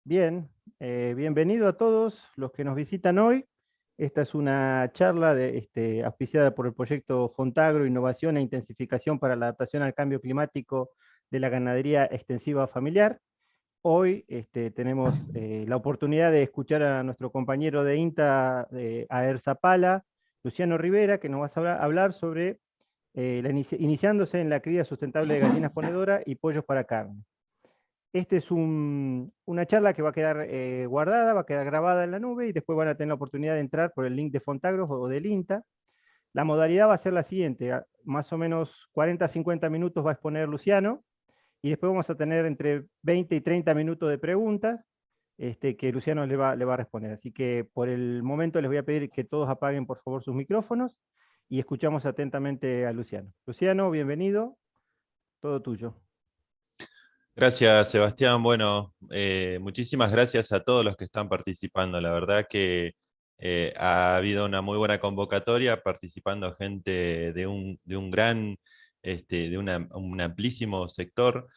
Bien, bienvenido a todos los que nos visitan hoy. Esta es una charla auspiciada por el proyecto Fontagro, Innovación e Intensificación para la Adaptación al Cambio Climático de la Ganadería Extensiva Familiar. Hoy tenemos la oportunidad de escuchar a nuestro compañero de INTA, de AER Zapala, Luciano Rivera, que nos va a hablar sobre iniciándose en la cría sustentable de gallinas ponedoras y pollos para carne. Este es una charla que va a quedar guardada, va a quedar grabada en la nube y después van a tener la oportunidad de entrar por el link de Fontagros o del INTA. La modalidad va a ser la siguiente: más o menos 40 a 50 minutos va a exponer Luciano y después vamos a tener entre 20 y 30 minutos de preguntas que Luciano le va a responder. Así que por el momento les voy a pedir que todos apaguen por favor sus micrófonos y escuchamos atentamente a Luciano. Luciano, bienvenido, todo tuyo. Gracias, Sebastián. Bueno, muchísimas gracias a todos los que están participando. La verdad que ha habido una muy buena convocatoria, participando gente de un gran, un amplísimo sector,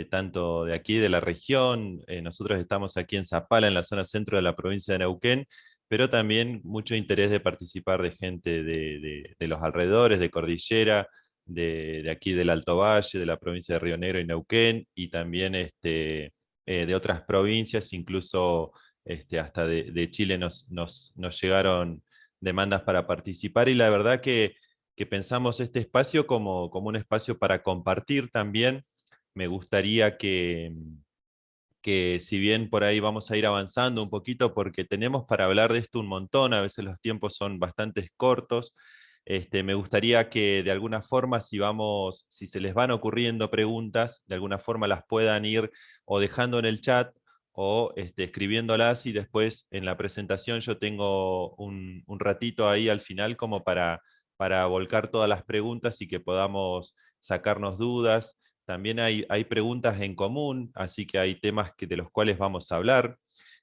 tanto de aquí, de la región. Nosotros estamos aquí en Zapala, en la zona centro de la provincia de Neuquén, pero también mucho interés de participar de gente de los alrededores, de Cordillera, de aquí del Alto Valle, de la provincia de Río Negro y Neuquén, y también de otras provincias, incluso hasta de Chile nos llegaron demandas para participar, y la verdad que pensamos este espacio como un espacio para compartir también. Me gustaría que si bien por ahí vamos a ir avanzando un poquito, porque tenemos para hablar de esto un montón, a veces los tiempos son bastante cortos. Me gustaría que de alguna forma, si se les van ocurriendo preguntas, de alguna forma las puedan ir o dejando en el chat o escribiéndolas, y después en la presentación yo tengo un ratito ahí al final como para volcar todas las preguntas y que podamos sacarnos dudas. También hay preguntas en común, así que hay temas de los cuales vamos a hablar,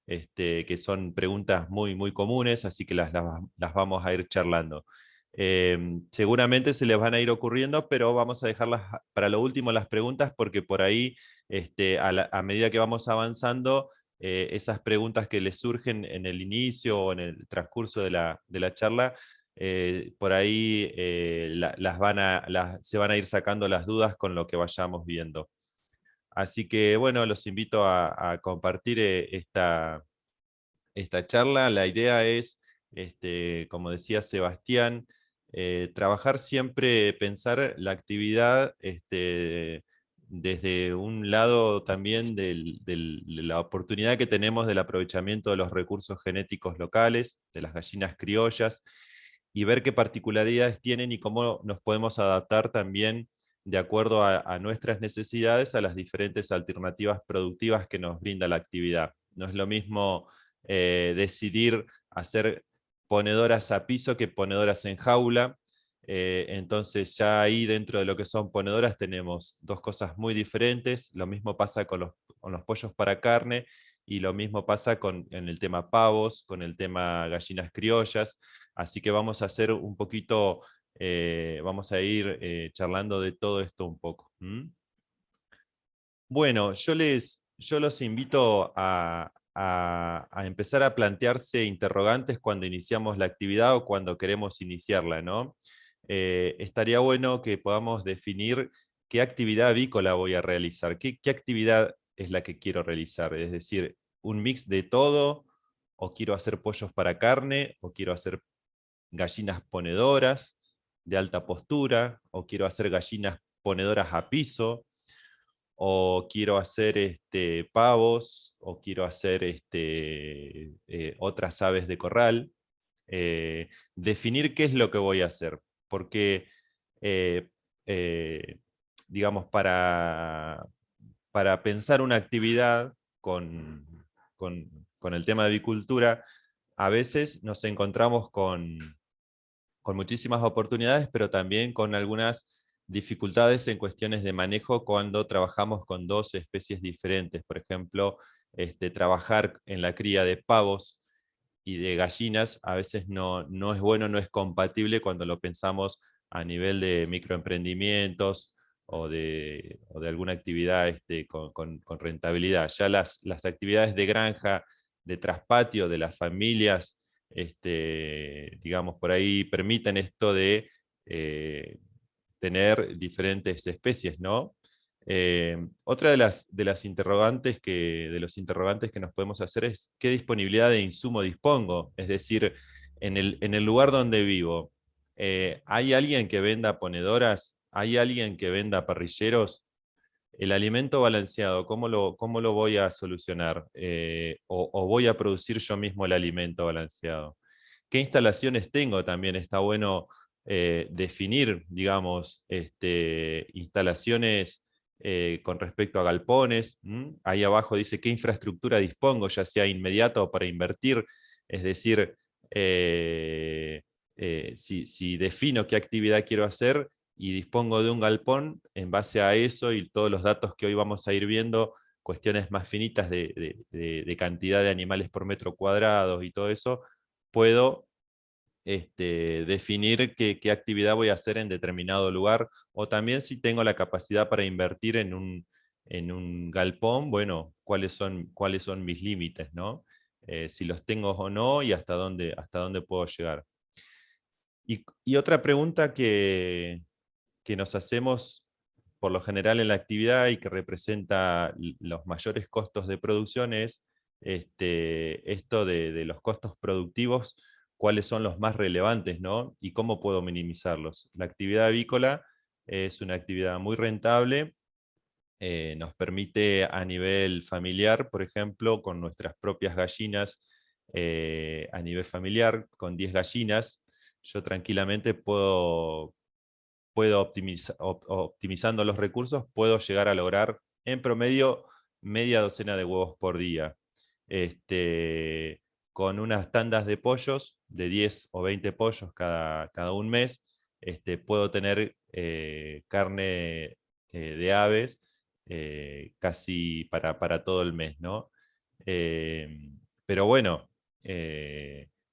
que son preguntas muy, muy comunes, así que las vamos a ir charlando. Seguramente se les van a ir ocurriendo, pero vamos a dejarlas para lo último las preguntas, porque por ahí, a medida que vamos avanzando, esas preguntas que les surgen en el inicio o en el transcurso de la charla, por ahí se van a ir sacando las dudas con lo que vayamos viendo. Así que bueno, los invito a compartir esta charla. La idea es, como decía Sebastián, trabajar siempre, pensar la actividad desde un lado también de la oportunidad que tenemos del aprovechamiento de los recursos genéticos locales, de las gallinas criollas, y ver qué particularidades tienen y cómo nos podemos adaptar también de acuerdo a nuestras necesidades a las diferentes alternativas productivas que nos brinda la actividad. No es lo mismo decidir hacer ponedoras a piso que ponedoras en jaula. Entonces ya ahí dentro de lo que son ponedoras tenemos dos cosas muy diferentes. Lo mismo pasa con los pollos para carne, y lo mismo pasa en el tema pavos, con el tema gallinas criollas. Así que vamos a hacer un poquito, vamos a ir charlando de todo esto un poco. ¿Mm? Bueno, yo los invito a empezar a plantearse interrogantes cuando iniciamos la actividad o cuando queremos iniciarla, ¿no? Estaría bueno que podamos definir qué actividad avícola voy a realizar, qué actividad es la que quiero realizar, es decir, un mix de todo, o quiero hacer pollos para carne, o quiero hacer gallinas ponedoras de alta postura, o quiero hacer gallinas ponedoras a piso, o quiero hacer pavos, o quiero hacer otras aves de corral. Definir qué es lo que voy a hacer, porque, eh, eh, digamos, para pensar una actividad con el tema de avicultura, a veces nos encontramos con muchísimas oportunidades, pero también con algunas dificultades en cuestiones de manejo cuando trabajamos con dos especies diferentes. Por ejemplo, trabajar en la cría de pavos y de gallinas a veces no es bueno, no es compatible cuando lo pensamos a nivel de microemprendimientos o de alguna actividad con rentabilidad. Ya las actividades de granja, de traspatio de las familias, digamos, por ahí permiten esto de tener diferentes especies, ¿no? Otra de las interrogantes de los interrogantes que nos podemos hacer es ¿qué disponibilidad de insumo dispongo? Es decir, en el lugar donde vivo, ¿hay alguien que venda ponedoras? ¿Hay alguien que venda parrilleros? El alimento balanceado, cómo lo voy a solucionar? O voy a producir yo mismo el alimento balanceado? ¿Qué instalaciones tengo? También está bueno definir, digamos, instalaciones con respecto a galpones. Ahí abajo dice qué infraestructura dispongo, ya sea inmediato o para invertir. Es decir, si defino qué actividad quiero hacer y dispongo de un galpón, en base a eso y todos los datos que hoy vamos a ir viendo, cuestiones más finitas de cantidad de animales por metro cuadrado y todo eso, puedo definir qué actividad voy a hacer en determinado lugar, o también si tengo la capacidad para invertir en un galpón, bueno, cuáles son mis límites, ¿no? Si los tengo o no y hasta dónde puedo llegar. Y otra pregunta que nos hacemos por lo general en la actividad y que representa los mayores costos de producción es esto de los costos productivos, cuáles son los más relevantes, ¿no? Y cómo puedo minimizarlos. La actividad avícola es una actividad muy rentable, nos permite a nivel familiar, por ejemplo, con nuestras propias gallinas, a nivel familiar, con 10 gallinas, yo tranquilamente puedo optimizando los recursos, puedo llegar a lograr en promedio media docena de huevos por día. Con unas tandas de pollos, de 10 o 20 pollos cada un mes, puedo tener carne de aves casi para todo el mes, ¿no? Pero bueno,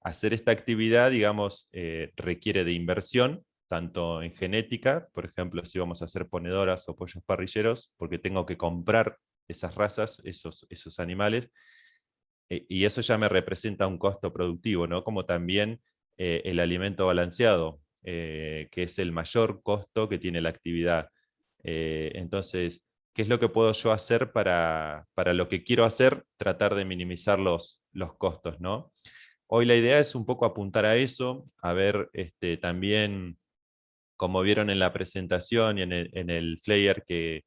hacer esta actividad, digamos, requiere de inversión, tanto en genética, por ejemplo, si vamos a hacer ponedoras o pollos parrilleros, porque tengo que comprar esas razas, esos animales, y eso ya me representa un costo productivo, ¿no? Como también el alimento balanceado, que es el mayor costo que tiene la actividad. Entonces, ¿qué es lo que puedo yo hacer para lo que quiero hacer? Tratar de minimizar los costos, ¿no? Hoy la idea es un poco apuntar a eso, a ver también, como vieron en la presentación y en el flyer que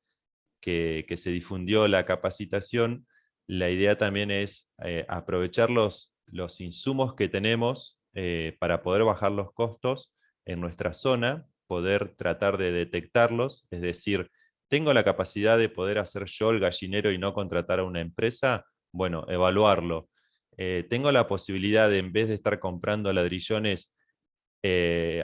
se difundió la capacitación, la idea también es aprovechar los insumos que tenemos para poder bajar los costos en nuestra zona, poder tratar de detectarlos, es decir, ¿tengo la capacidad de poder hacer yo el gallinero y no contratar a una empresa? Bueno, evaluarlo. ¿Tengo la posibilidad de, en vez de estar comprando ladrillones,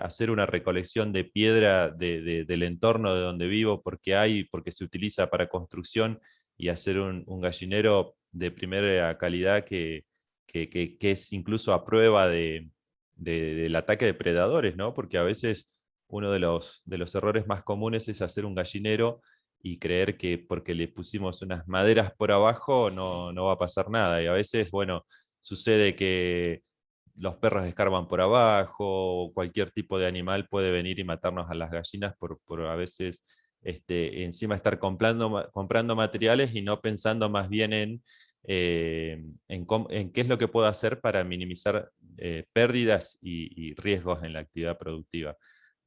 hacer una recolección de piedra del entorno de donde vivo porque se utiliza para construcción y hacer un gallinero de primera calidad que es incluso a prueba del ataque de predadores, ¿no? Porque a veces uno de los errores más comunes es hacer un gallinero y creer que porque le pusimos unas maderas por abajo no va a pasar nada. Y a veces, bueno, sucede que los perros escarban por abajo, o cualquier tipo de animal puede venir y matarnos a las gallinas por a veces encima estar comprando materiales y no pensando más bien en qué es lo que puedo hacer para minimizar pérdidas y riesgos en la actividad productiva.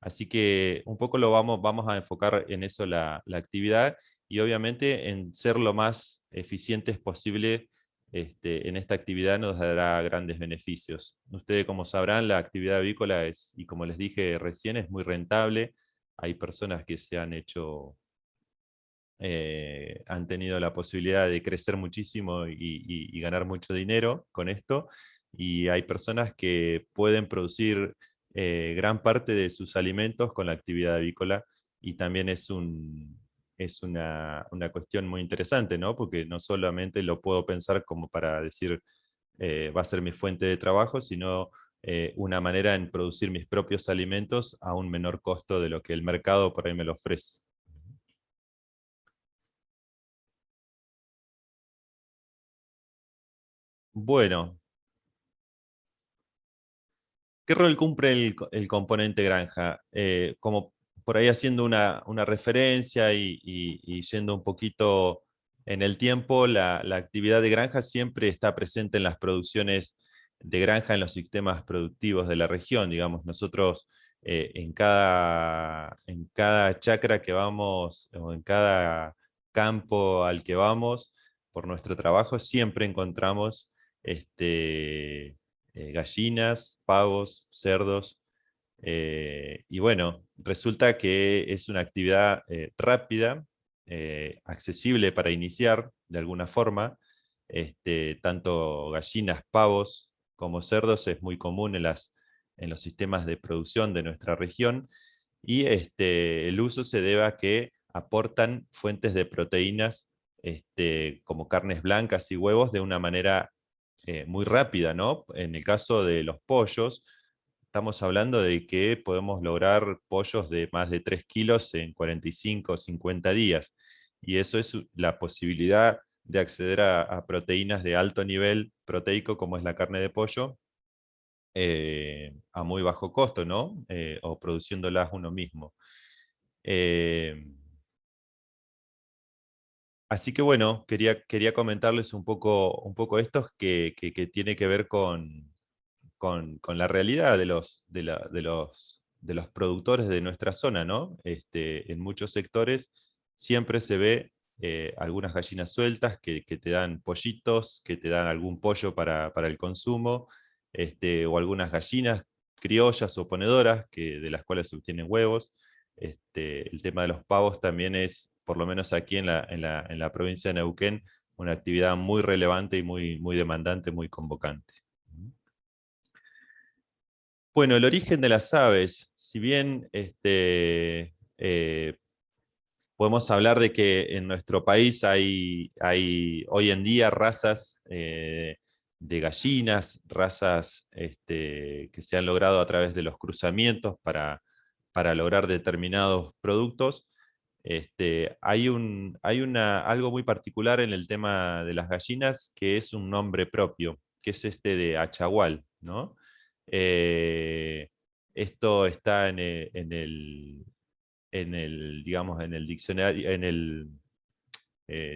Así que un poco vamos a enfocar en eso la actividad y obviamente en ser lo más eficientes posible en esta actividad nos dará grandes beneficios. Ustedes, como sabrán, la actividad avícola es, y como les dije recién, es muy rentable. Hay personas que se han hecho, han tenido la posibilidad de crecer muchísimo y ganar mucho dinero con esto, y hay personas que pueden producir gran parte de sus alimentos con la actividad avícola, y también es una cuestión muy interesante, ¿no? Porque no solamente lo puedo pensar como para decir va a ser mi fuente de trabajo, sino una manera en producir mis propios alimentos a un menor costo de lo que el mercado por ahí me lo ofrece. Bueno, ¿qué rol cumple el componente granja? Como por ahí haciendo una referencia y yendo un poquito en el tiempo, la actividad de granja siempre está presente en las producciones de granja en los sistemas productivos de la región. Digamos, nosotros en cada chacra que vamos o en cada campo al que vamos por nuestro trabajo siempre encontramos gallinas, pavos, cerdos. Y bueno, resulta que es una actividad rápida, accesible para iniciar de alguna forma. Tanto gallinas, pavos como cerdos es muy común en los sistemas de producción de nuestra región. Y el uso se debe a que aportan fuentes de proteínas como carnes blancas y huevos de una manera muy rápida, ¿no? En el caso de los pollos, estamos hablando de que podemos lograr pollos de más de 3 kilos en 45 o 50 días. Y eso es la posibilidad de acceder a proteínas de alto nivel proteico, como es la carne de pollo, a muy bajo costo, ¿no? O produciéndolas uno mismo. Eh, Así que bueno, quería comentarles un poco esto que tiene que ver con la realidad de los productores de nuestra zona, ¿no? En muchos sectores siempre se ve algunas gallinas sueltas que te dan pollitos, que te dan algún pollo para el consumo, o algunas gallinas criollas o ponedoras de las cuales se obtienen huevos. El tema de los pavos también es, por lo menos aquí en la provincia de Neuquén, una actividad muy relevante y muy demandante, muy convocante. Bueno, el origen de las aves, si bien podemos hablar de que en nuestro país hay hoy en día razas de gallinas, razas que se han logrado a través de los cruzamientos para lograr determinados productos. Algo muy particular en el tema de las gallinas, que es un nombre propio, que es este de achagual, ¿no? Eh, Esto está digamos, en el diccionario,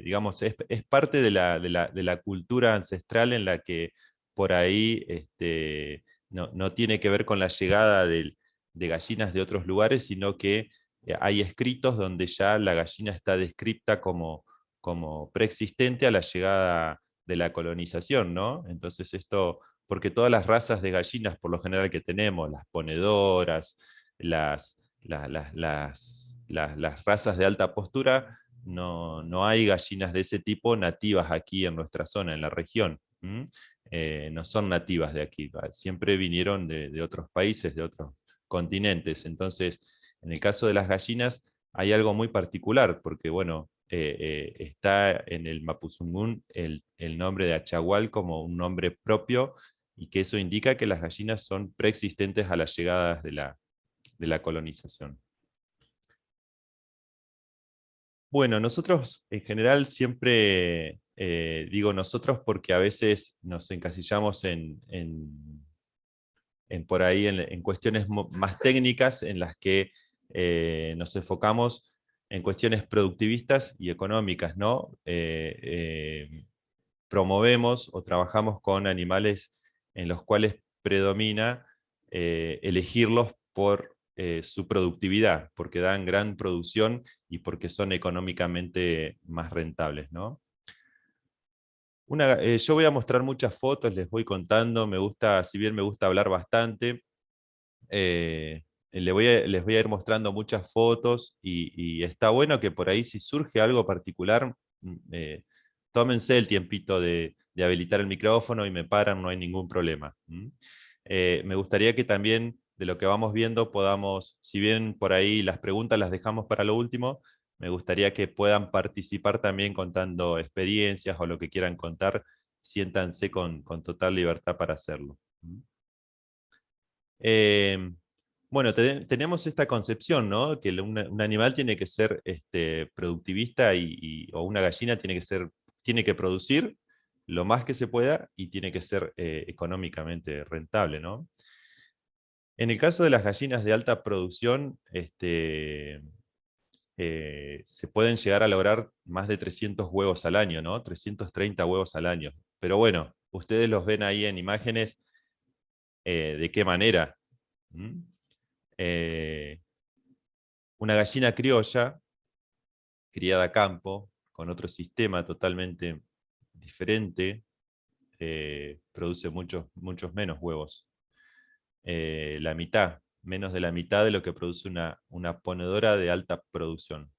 digamos, es parte de la cultura ancestral en la que por ahí no tiene que ver con la llegada de gallinas de otros lugares, sino que hay escritos donde ya la gallina está descripta como preexistente a la llegada de la colonización, ¿no? Entonces esto, porque todas las razas de gallinas, por lo general que tenemos, las ponedoras, las razas de alta postura, no hay gallinas de ese tipo nativas aquí en nuestra zona, en la región. No son nativas de aquí, siempre vinieron de otros países, de otros continentes. Entonces, en el caso de las gallinas hay algo muy particular, porque bueno, está en el Mapuzungún el nombre de Achagual como un nombre propio, y que eso indica que las gallinas son preexistentes a las llegadas de la colonización. Bueno, nosotros en general siempre, digo nosotros porque a veces nos encasillamos en por ahí en cuestiones más técnicas en las que nos enfocamos en cuestiones productivistas y económicas, ¿no? Promovemos o trabajamos con animales en los cuales predomina elegirlos por su productividad, porque dan gran producción y porque son económicamente más rentables, ¿no? Yo voy a mostrar muchas fotos, les voy contando, me gusta, si bien me gusta hablar bastante, les voy a ir mostrando muchas fotos y está bueno que por ahí si surge algo particular, tómense el tiempito de habilitar el micrófono y me paran, no hay ningún problema. Me gustaría que también de lo que vamos viendo podamos, si bien por ahí las preguntas las dejamos para lo último, me gustaría que puedan participar también contando experiencias o lo que quieran contar, siéntanse con total libertad para hacerlo. Eh, bueno, tenemos esta concepción, ¿no? Que un animal tiene que ser productivista o una gallina tiene que producir lo más que se pueda y tiene que ser económicamente rentable, ¿no? En el caso de las gallinas de alta producción, se pueden llegar a lograr más de 300 huevos al año, ¿no? 330 huevos al año. Pero bueno, ustedes los ven ahí en imágenes, de qué manera. ¿Mm? Eh, una gallina criolla, criada a campo, con otro sistema totalmente diferente, produce muchos, muchos menos huevos. La mitad, menos de la mitad de lo que produce una ponedora de alta producción.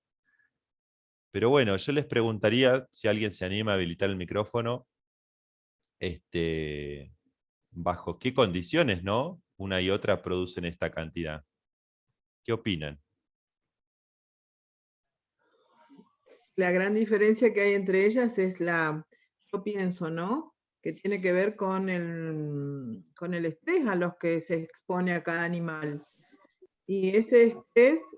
Pero bueno, yo les preguntaría si alguien se anima a habilitar el micrófono, este, bajo qué condiciones, ¿no? Una y otra producen esta cantidad. ¿Qué opinan? La gran diferencia que hay entre ellas es yo pienso, ¿no? Que tiene que ver con el estrés a los que se expone a cada animal. Y ese estrés,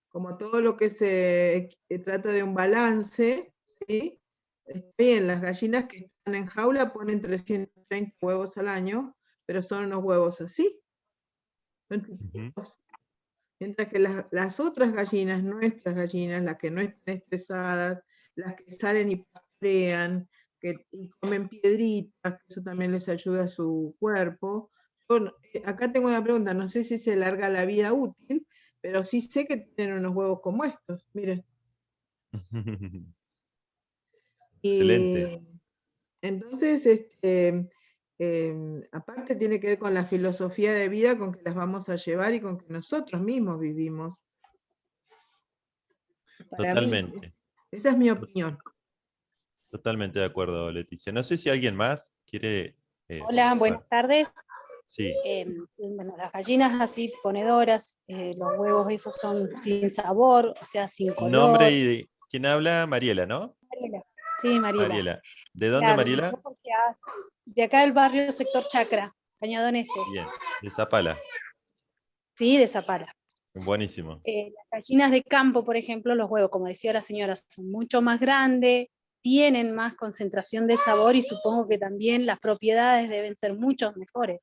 como todo lo que se trata de un balance, ¿sí? Está bien, las gallinas que están en jaula ponen 330 huevos al año, pero son unos huevos así, son chiquitos. Mientras que las otras gallinas, nuestras gallinas, las que no están estresadas, las que salen y pastorean, y comen piedritas, que eso también les ayuda a su cuerpo. Acá tengo una pregunta, no sé si se larga la vida útil, pero sí sé que tienen unos huevos como estos, miren. Excelente, Y entonces, aparte tiene que ver con la filosofía de vida con que las vamos a llevar y con que nosotros mismos vivimos. Para mí, totalmente. esa es mi opinión. Totalmente de acuerdo, Leticia. No sé si alguien más quiere... Hola, buenas tardes. Sí. Bueno, las gallinas así ponedoras, los huevos esos son sin sabor, o sea, sin Nombre color. y... ¿Quién habla? Mariela, ¿no? Mariela. Sí, Mariela. Mariela. ¿De dónde, Claro, Mariela? yo porque, de acá del barrio sector Chacra, Cañadón Este. Bien, de Zapala. Sí, de Zapala. Buenísimo. Las gallinas de campo, por ejemplo, los huevos, como decía la señora, son mucho más grandes, tienen más concentración de sabor y supongo que también las propiedades deben ser mucho mejores.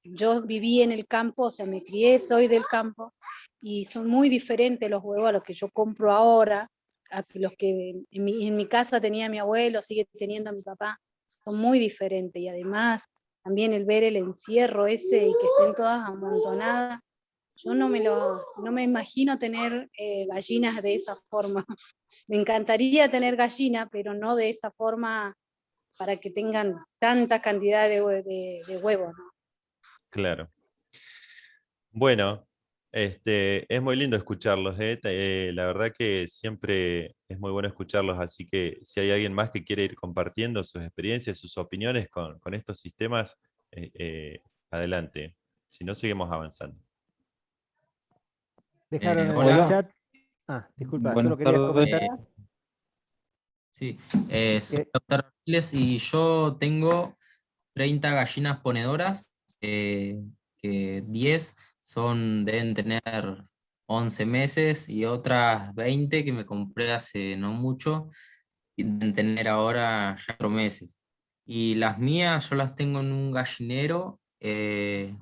Yo viví en el campo, o sea, me crié, soy del campo, y son muy diferentes los huevos a los que yo compro ahora, a que los que en mi casa tenía mi abuelo, sigue teniendo mi papá, son muy diferentes, y además también el ver el encierro ese y que estén todas amontonadas, yo no me imagino tener gallinas de esa forma. Me encantaría tener gallinas, pero no de esa forma para que tengan tanta cantidad de huevos, ¿no? Claro. Bueno, es muy lindo escucharlos, ¿eh? La verdad que siempre es muy bueno escucharlos, así que si hay alguien más que quiere ir compartiendo sus experiencias, sus opiniones con estos sistemas, adelante. Si no, seguimos avanzando. Dejaron en el Hola, chat. Ah, disculpa, solo buenas quería tardes. comentar Sí, soy que Oscar Ardiles y yo tengo 30 gallinas ponedoras, que 10 deben tener 11 meses y otras 20 que me compré hace no mucho y deben tener ahora ya 4 meses. Y las mías yo las tengo en un gallinero, que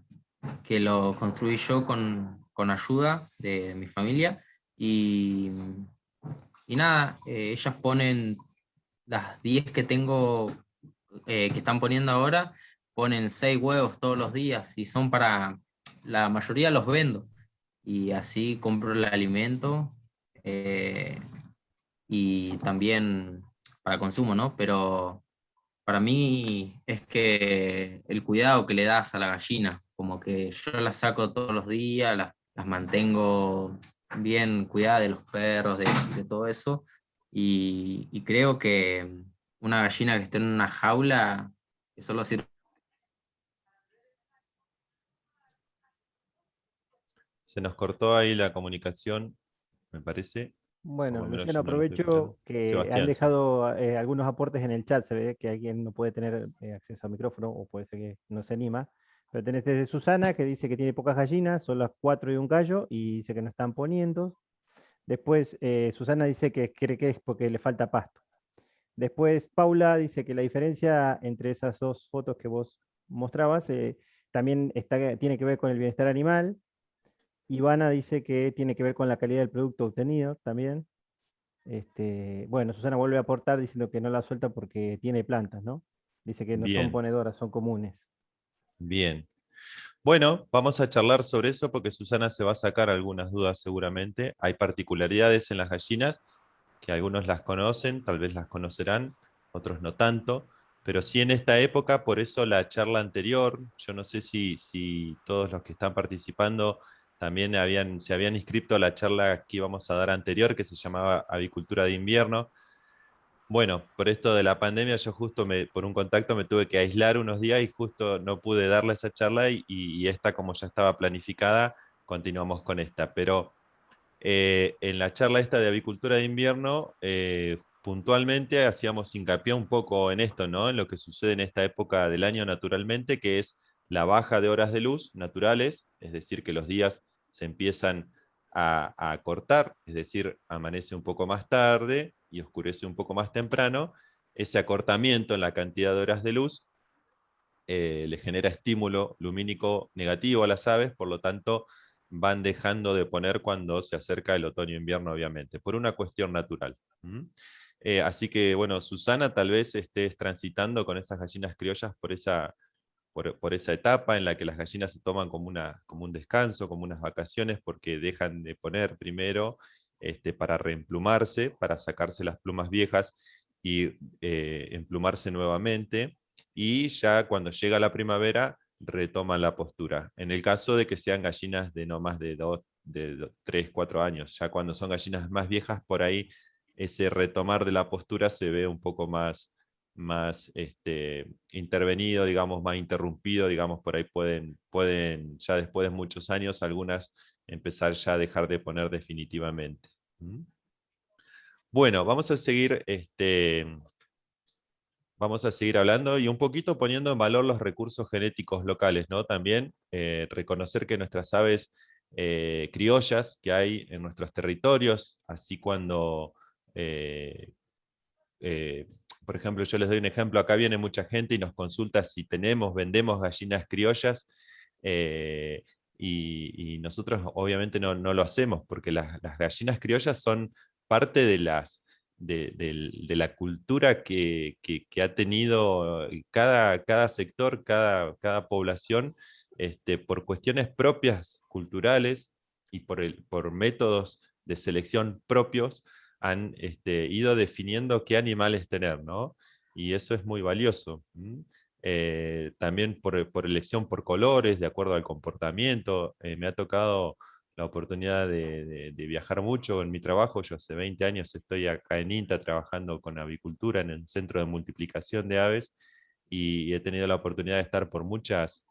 lo construí yo con ayuda de mi familia. Y nada, ellas ponen las 10 que tengo, que están poniendo ahora, ponen 6 huevos todos los días y son la mayoría los vendo. Y así compro el alimento, eh, y también para consumo, ¿no? Pero para mí es que el cuidado que le das a la gallina, como que yo las saco todos los días, las mantengo bien cuidadas de los perros, de todo eso, y creo que una gallina que esté en una jaula, que solo sirve... Se nos cortó ahí la comunicación, me parece. Por bueno, lo menos Luciano, yo no lo estoy escuchando. aprovecho que han Sebastián, sí. dejado algunos aportes en el chat. Se ve que alguien no puede tener acceso al micrófono o puede ser que no se anima. Pero tenés desde Susana, que dice que tiene pocas gallinas, son las 4 y un gallo, y dice que no están poniendo. Después, Susana dice que cree que es porque le falta pasto. Después Paula dice que la diferencia entre esas dos fotos que vos mostrabas también tiene que ver con el bienestar animal. Ivana dice que tiene que ver con la calidad del producto obtenido también. Bueno, Susana vuelve a aportar diciendo que no la suelta porque tiene plantas, ¿no? Dice que no son Bien, ponedoras, son comunes. bien. Bueno, vamos a charlar sobre eso porque Susana se va a sacar algunas dudas seguramente. Hay particularidades en las gallinas que algunos las conocen, tal vez las conocerán, otros no tanto, pero sí en esta época, por eso la charla anterior, yo no sé si todos los que están participando también se habían inscrito a la charla que íbamos a dar anterior, que se llamaba Avicultura de Invierno. Bueno, por esto de la pandemia, yo justo por un contacto me tuve que aislar unos días y justo no pude darle esa charla y esta, como ya estaba planificada, continuamos con esta. Pero en la charla esta de avicultura de invierno, puntualmente hacíamos hincapié un poco en esto, ¿no? En lo que sucede en esta época del año naturalmente, que es la baja de horas de luz naturales, es decir, que los días se empiezan a cortar, es decir, amanece un poco más tarde y oscurece un poco más temprano. Ese acortamiento en la cantidad de horas de luz le genera estímulo lumínico negativo a las aves, por lo tanto van dejando de poner cuando se acerca el otoño-invierno, obviamente, por una cuestión natural. Así que, bueno, Susana tal vez estés transitando con esas gallinas criollas por esa etapa en la que las gallinas se toman como un descanso, como unas vacaciones, porque dejan de poner primero para reemplumarse, para sacarse las plumas viejas y emplumarse nuevamente, y ya cuando llega la primavera retoman la postura. En el caso de que sean gallinas de no más de 3, 4 años, ya cuando son gallinas más viejas, por ahí ese retomar de la postura se ve un poco más intervenido, digamos, más interrumpido, digamos, por ahí pueden ya después de muchos años algunas empezar ya a dejar de poner definitivamente. Bueno, vamos a seguir hablando y un poquito poniendo en valor los recursos genéticos locales, ¿no? También reconocer que nuestras aves criollas que hay en nuestros territorios, así cuando eh, eh, por ejemplo, yo les doy un ejemplo, acá viene mucha gente y nos consulta si vendemos gallinas criollas, eh, y nosotros obviamente no lo hacemos, porque las gallinas criollas son parte de la cultura que ha tenido cada sector, cada población, por cuestiones propias culturales y por métodos de selección propios, han ido definiendo qué animales tener, ¿no? Y eso es muy valioso. También por elección por colores, de acuerdo al comportamiento. Me ha tocado la oportunidad de viajar mucho en mi trabajo. Yo hace 20 años estoy acá en INTA trabajando con avicultura en el centro de multiplicación de aves, y he tenido la oportunidad de estar por muchos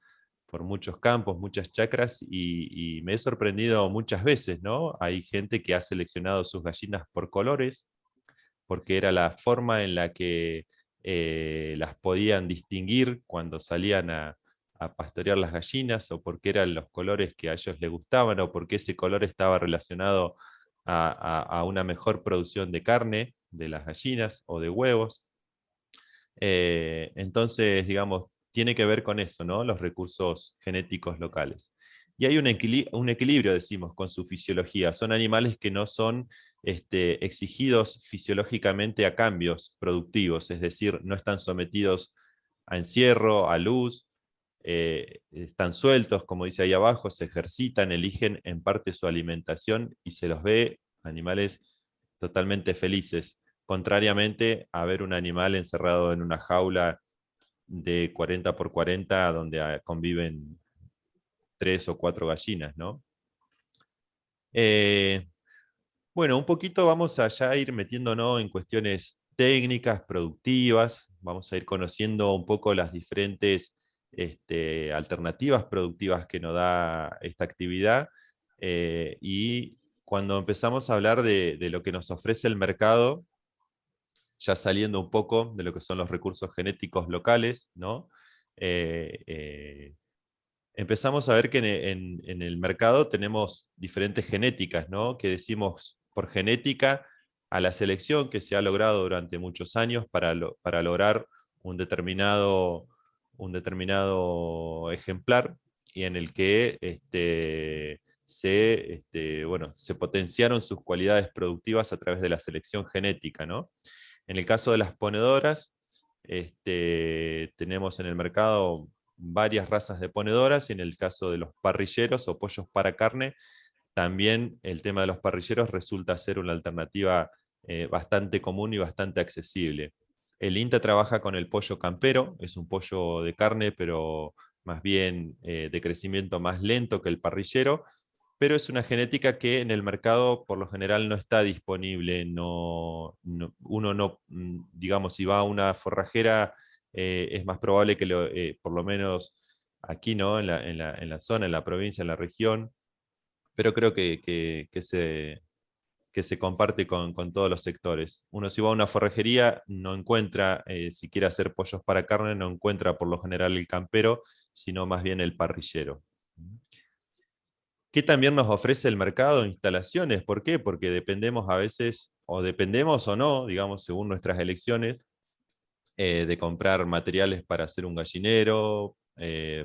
campos, muchas chacras, y me he sorprendido muchas veces, ¿no? Hay gente que ha seleccionado sus gallinas por colores, porque era la forma en la que las podían distinguir cuando salían a pastorear las gallinas, o porque eran los colores que a ellos les gustaban, o porque ese color estaba relacionado a una mejor producción de carne de las gallinas o de huevos. Entonces, digamos, tiene que ver con eso, ¿no? Los recursos genéticos locales. Y hay un equilibrio, decimos, con su fisiología. Son animales que no son exigidos fisiológicamente a cambios productivos, es decir, no están sometidos a encierro, a luz, están sueltos, como dice ahí abajo, se ejercitan, eligen en parte su alimentación y se los ve animales totalmente felices, contrariamente a ver un animal encerrado en una jaula de 40 por 40 donde conviven 3 o 4 gallinas, ¿no? Bueno, un poquito vamos a ya ir metiéndonos en cuestiones técnicas, productivas, vamos a ir conociendo un poco las diferentes alternativas productivas que nos da esta actividad, y cuando empezamos a hablar de lo que nos ofrece el mercado, ya saliendo un poco de lo que son los recursos genéticos locales, ¿no? Eh, eh, Empezamos a ver que en el mercado tenemos diferentes genéticas, ¿no? Que decimos por genética a la selección que se ha logrado durante muchos años para lograr un determinado ejemplar, y en el que se potenciaron sus cualidades productivas a través de la selección genética, ¿no? En el caso de las ponedoras, tenemos en el mercado varias razas de ponedoras, y en el caso de los parrilleros o pollos para carne, también el tema de los parrilleros resulta ser una alternativa bastante común y bastante accesible. El INTA trabaja con el pollo campero, es un pollo de carne, pero más bien de crecimiento más lento que el parrillero, pero es una genética que en el mercado por lo general no está disponible. Uno no, digamos, si va a una forrajera, es más probable que por lo menos aquí, ¿no? En la zona, en la provincia, en la región, pero creo que se comparte con todos los sectores. Uno, si va a una forrajería, no encuentra, si quiere hacer pollos para carne, no encuentra por lo general el campero, sino más bien el parrillero. ¿Qué también nos ofrece el mercado? Instalaciones. ¿Por qué? Porque dependemos a veces, o dependemos o no, digamos, según nuestras elecciones, de comprar materiales para hacer un gallinero,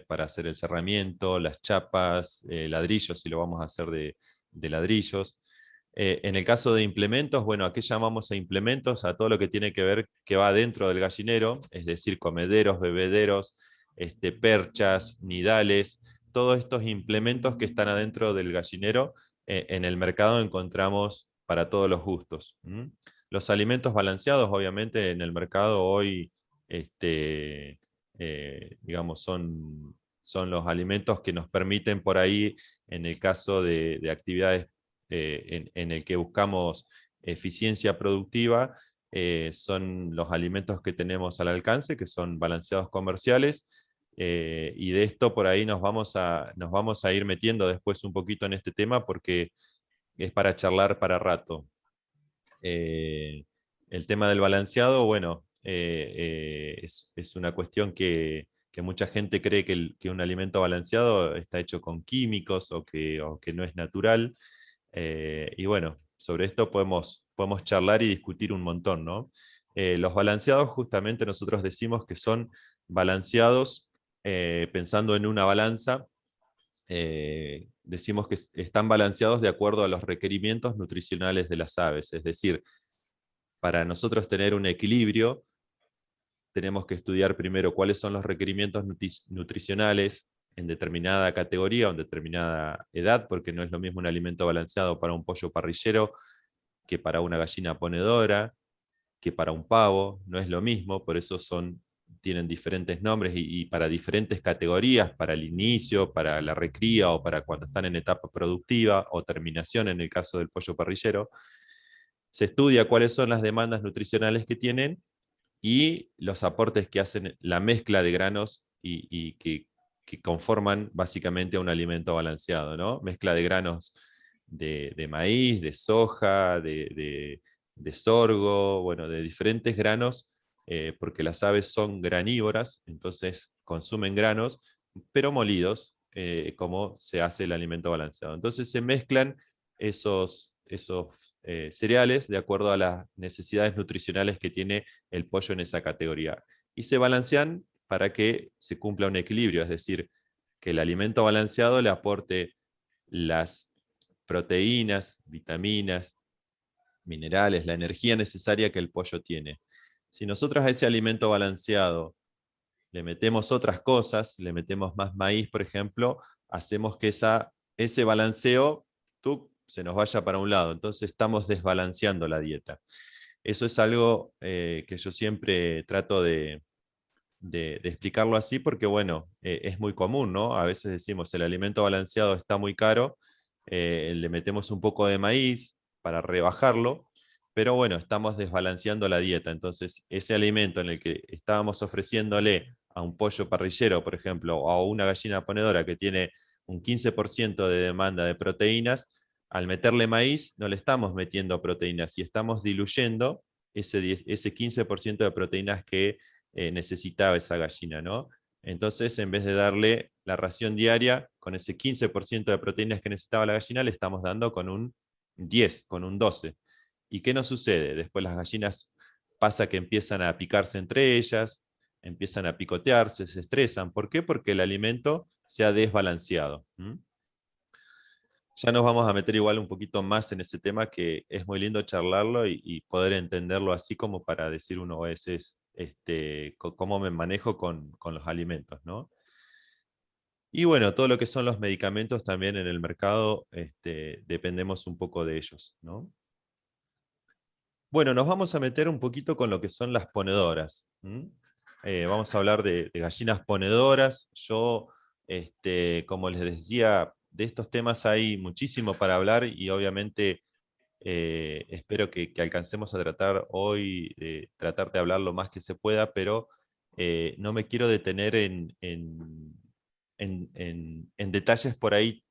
para hacer el cerramiento, las chapas, ladrillos, si lo vamos a hacer de ladrillos. En el caso de implementos, bueno, ¿a qué llamamos a implementos? A todo lo que tiene que ver que va dentro del gallinero, es decir, comederos, bebederos, perchas, nidales, todos estos implementos que están adentro del gallinero. En el mercado encontramos para todos los gustos. Los alimentos balanceados, obviamente, en el mercado hoy, digamos, son los alimentos que nos permiten por ahí, en el caso de actividades en el que buscamos eficiencia productiva, son los alimentos que tenemos al alcance, que son balanceados comerciales, y de esto por ahí nos vamos a ir metiendo después un poquito en este tema, porque es para charlar para rato. El tema del balanceado, bueno, es una cuestión que mucha gente cree que un alimento balanceado está hecho con químicos o que no es natural. Y bueno, sobre esto podemos charlar y discutir un montón, ¿no? Los balanceados, justamente nosotros decimos que son balanceados pensando en una balanza. Decimos que están balanceados de acuerdo a los requerimientos nutricionales de las aves. Es decir, para nosotros tener un equilibrio, tenemos que estudiar primero cuáles son los requerimientos nutricionales en determinada categoría o en determinada edad, porque no es lo mismo un alimento balanceado para un pollo parrillero que para una gallina ponedora, que para un pavo, no es lo mismo, por eso tienen diferentes nombres y para diferentes categorías, para el inicio, para la recría o para cuando están en etapa productiva o terminación en el caso del pollo parrillero. Se estudia cuáles son las demandas nutricionales que tienen y los aportes que hacen la mezcla de granos y que conforman básicamente a un alimento balanceado, ¿no? Mezcla de granos de maíz, de soja, de sorgo, bueno, de diferentes granos, porque las aves son granívoras, entonces consumen granos, pero molidos, como se hace el alimento balanceado. Entonces se mezclan esos cereales de acuerdo a las necesidades nutricionales que tiene el pollo en esa categoría. Y se balancean para que se cumpla un equilibrio, es decir, que el alimento balanceado le aporte las proteínas, vitaminas, minerales, la energía necesaria que el pollo tiene. Si nosotros a ese alimento balanceado le metemos otras cosas, le metemos más maíz, por ejemplo, hacemos que ese balanceo se nos vaya para un lado. Entonces estamos desbalanceando la dieta. Eso es algo que yo siempre trato de explicarlo así, porque bueno, es muy común, ¿no? A veces decimos, el alimento balanceado está muy caro, le metemos un poco de maíz para rebajarlo, pero bueno, estamos desbalanceando la dieta. Entonces, ese alimento en el que estábamos ofreciéndole a un pollo parrillero, por ejemplo, o a una gallina ponedora que tiene un 15% de demanda de proteínas, al meterle maíz no le estamos metiendo proteínas y estamos diluyendo ese 15% de proteínas que necesitaba esa gallina, ¿no? Entonces, en vez de darle la ración diaria con ese 15% de proteínas que necesitaba la gallina, le estamos dando con un 10, con un 12. ¿Y qué nos sucede? Después las gallinas pasa que empiezan a picarse entre ellas, empiezan a picotearse, se estresan. ¿Por qué? Porque el alimento se ha desbalanceado. Ya nos vamos a meter igual un poquito más en ese tema, que es muy lindo charlarlo y poder entenderlo así, como para decir uno a veces cómo me manejo con los alimentos, ¿no? Y bueno, todo lo que son los medicamentos también en el mercado, dependemos un poco de ellos, ¿no? Bueno, nos vamos a meter un poquito con lo que son las ponedoras. Vamos a hablar de gallinas ponedoras. Yo, como les decía, de estos temas hay muchísimo para hablar, y obviamente espero que alcancemos a tratar hoy, tratar de hablar lo más que se pueda, pero no me quiero detener en detalles por ahí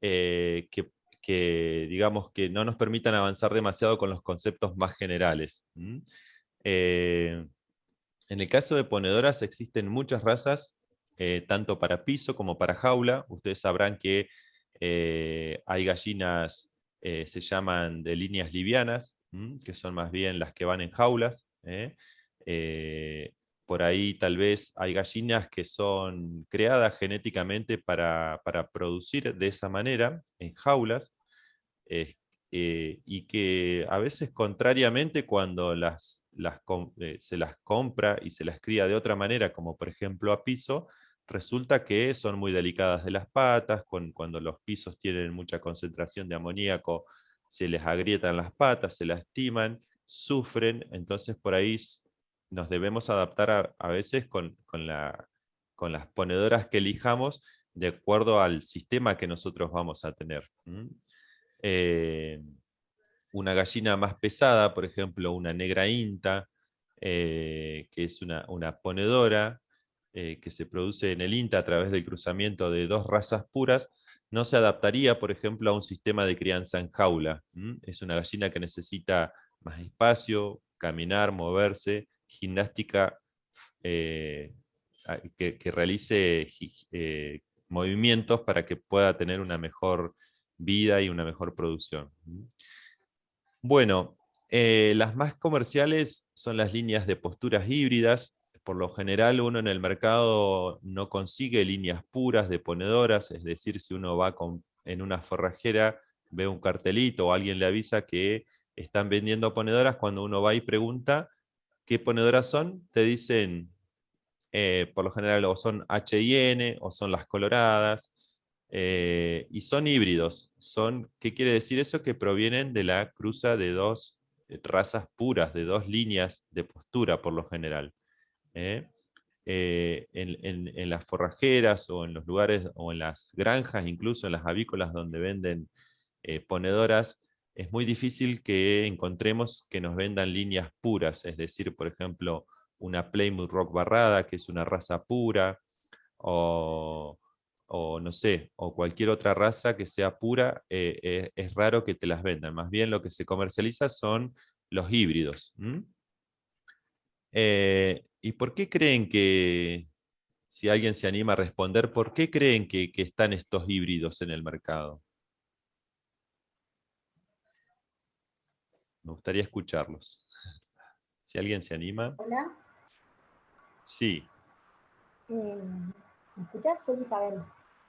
que digamos que no nos permitan avanzar demasiado con los conceptos más generales. En el caso de ponedoras existen muchas razas, tanto para piso como para jaula. Ustedes sabrán que hay gallinas, se llaman de líneas livianas, que son más bien las que van en jaulas. Por ahí tal vez hay gallinas que son creadas genéticamente para producir de esa manera, en jaulas, y que a veces, contrariamente, cuando se las compra y se las cría de otra manera, como por ejemplo a piso, resulta que son muy delicadas de las patas. Cuando los pisos tienen mucha concentración de amoníaco, se les agrietan las patas, se lastiman, sufren. Entonces por ahí nos debemos adaptar a veces con las ponedoras que elijamos, de acuerdo al sistema que nosotros vamos a tener. Una gallina más pesada, por ejemplo, una negra INTA, que es una ponedora que se produce en el INTA a través del cruzamiento de dos razas puras, no se adaptaría, por ejemplo, a un sistema de crianza en jaula. Es una gallina que necesita más espacio, caminar, moverse, gimnástica, que realice movimientos para que pueda tener una mejor vida y una mejor producción. Bueno, las más comerciales son las líneas de posturas híbridas. Por lo general, uno en el mercado no consigue líneas puras de ponedoras, es decir, si uno va en una forrajera, ve un cartelito o alguien le avisa que están vendiendo ponedoras, cuando uno va y pregunta qué ponedoras son, te dicen, por lo general, o son H&N o son las coloradas, y son híbridos. ¿Qué quiere decir eso? Que provienen de la cruza de dos razas puras, de dos líneas de postura, por lo general. En las forrajeras, o en los lugares, o en las granjas, incluso en las avícolas donde venden ponedoras, es muy difícil que encontremos que nos vendan líneas puras, es decir, por ejemplo, una Plymouth Rock barrada, que es una raza pura, o no sé, o cualquier otra raza que sea pura. Es raro que te las vendan. Más bien lo que se comercializa son los híbridos. ¿Y por qué creen que, si alguien se anima a responder, por qué creen que están estos híbridos en el mercado? Me gustaría escucharlos. Si alguien se anima. Hola. Sí. ¿Me escuchas? Soy Isabel.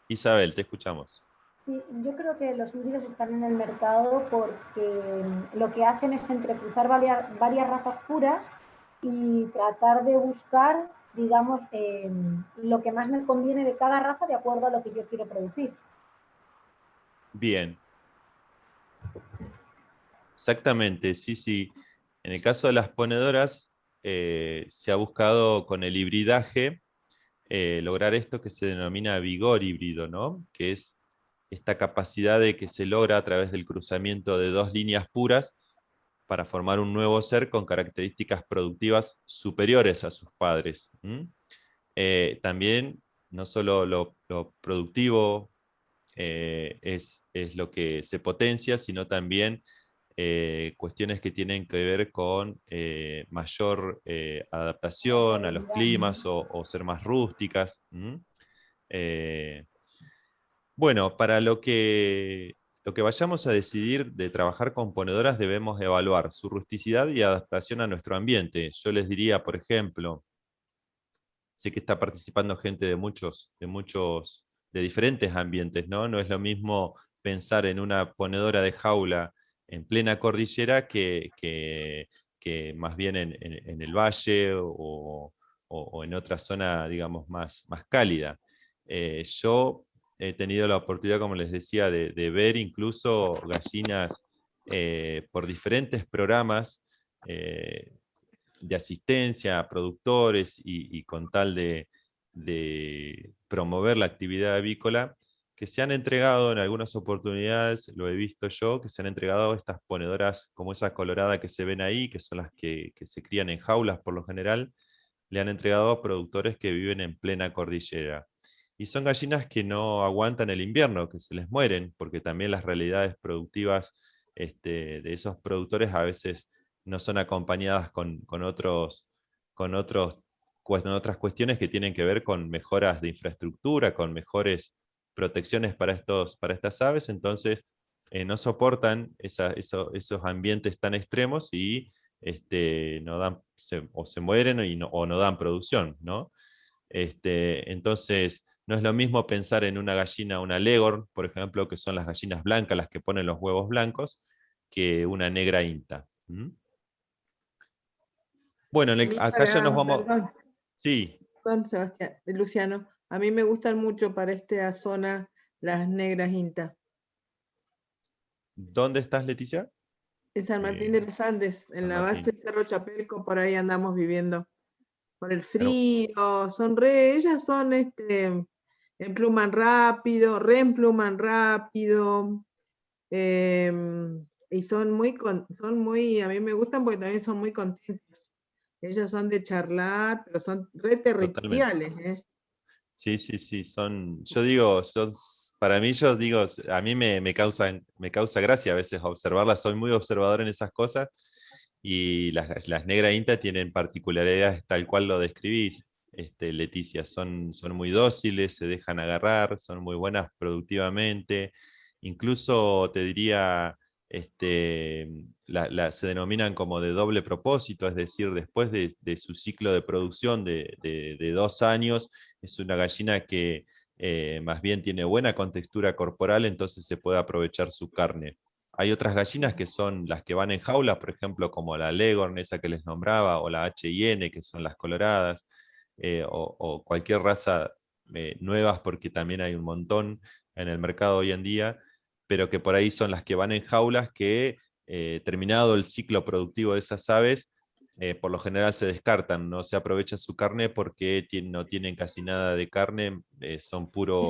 Isabel, te escuchamos. Sí, yo creo que los híbridos están en el mercado porque lo que hacen es entrecruzar varias razas puras y tratar de buscar, digamos, lo que más me conviene de cada raza de acuerdo a lo que yo quiero producir. Bien. Exactamente, sí, sí. En el caso de las ponedoras, se ha buscado con el hibridaje lograr esto que se denomina vigor híbrido, ¿no? Que es esta capacidad de que se logra a través del cruzamiento de dos líneas puras para formar un nuevo ser con características productivas superiores a sus padres. También, no solo lo productivo es lo que se potencia, sino también cuestiones que tienen que ver con mayor adaptación a los climas, o ser más rústicas. Bueno, para lo que lo que vayamos a decidir de trabajar con ponedoras debemos evaluar su rusticidad y adaptación a nuestro ambiente. Yo les diría, por ejemplo, sé que está participando gente de diferentes ambientes, ¿no? No es lo mismo pensar en una ponedora de jaula en plena cordillera que más bien en el valle o en otra zona, digamos, más cálida. Yo he tenido la oportunidad, como les decía, de ver incluso gallinas por diferentes programas de asistencia a productores y con tal de promover la actividad avícola, que se han entregado en algunas oportunidades, lo he visto yo, que se han entregado estas ponedoras como esa colorada que se ven ahí, que son las que se crían en jaulas por lo general, le han entregado a productores que viven en plena cordillera. Y son gallinas que no aguantan el invierno, que se les mueren, porque también las realidades productivas de esos productores a veces no son acompañadas con otras cuestiones que tienen que ver con mejoras de infraestructura, con mejores protecciones para estas aves, entonces no soportan esos ambientes tan extremos y no dan, o se mueren o no dan producción, ¿no? Entonces, no es lo mismo pensar en una gallina, una Leghorn, por ejemplo, que son las gallinas blancas, las que ponen los huevos blancos, que una negra INTA. ¿Mm? Bueno, A mí acá ya nos vamos... perdón, Sí, Sebastián, Luciano, a mí me gustan mucho para esta zona las negras INTA. ¿dónde estás, Leticia? En San Martín de los Andes, en San la base Martín. del Cerro Chapelco, por ahí andamos viviendo. Por el Bueno, frío, ellas son empluman rápido, reempluman rápido, y son muy, a mí me gustan porque también son muy contentas. Ellas son de charlar, pero son re totalmente. territoriales, ¿eh? Sí, sí, sí, yo digo, para mí, yo digo, a mí me causa gracia a veces observarlas, soy muy observador en esas cosas, y las negra INTA tienen particularidades tal cual lo describís, Leticia, son muy dóciles, se dejan agarrar, son muy buenas productivamente, incluso te diría, se denominan como de doble propósito, es decir, después de su ciclo de producción de 2 años, es una gallina que más bien tiene buena contextura corporal, entonces se puede aprovechar su carne. Hay otras gallinas que son las que van en jaula, por ejemplo, como la Leghorn, esa que les nombraba, o la H&N, que son las coloradas, o cualquier raza nuevas, porque también hay un montón en el mercado hoy en día, pero que por ahí son las que van en jaulas que, terminado el ciclo productivo de esas aves, por lo general se descartan, no se aprovecha su carne porque no tienen casi nada de carne, son Pura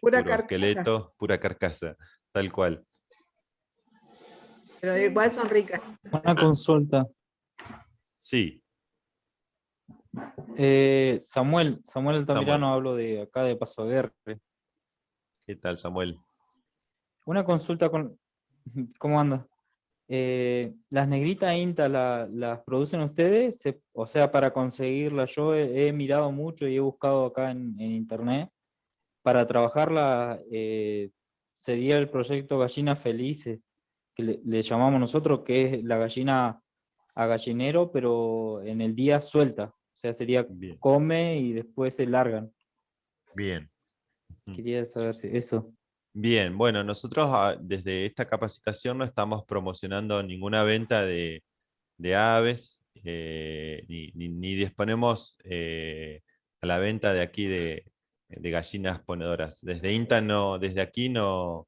puro carcasa, esqueleto, pura carcasa, tal cual. pero igual son ricas. Una consulta. Sí, Samuel Altamirano, hablo de acá de Paso Aguirre. ¿qué tal, Samuel? Una consulta ¿cómo anda? ¿Las negritas INTA las producen ustedes? O sea, para conseguirlas, yo he mirado mucho y he buscado acá en internet. Para trabajarla sería el proyecto Gallinas Felices, que le llamamos nosotros, que es la gallina a gallinero, pero en el día suelta. O sea, sería Bien, come y después se largan. bien. Quería saber si eso. Bien, bueno, nosotros desde esta capacitación no estamos promocionando ninguna venta de aves, ni disponemos a la venta de aquí de gallinas ponedoras. Desde INTA desde aquí no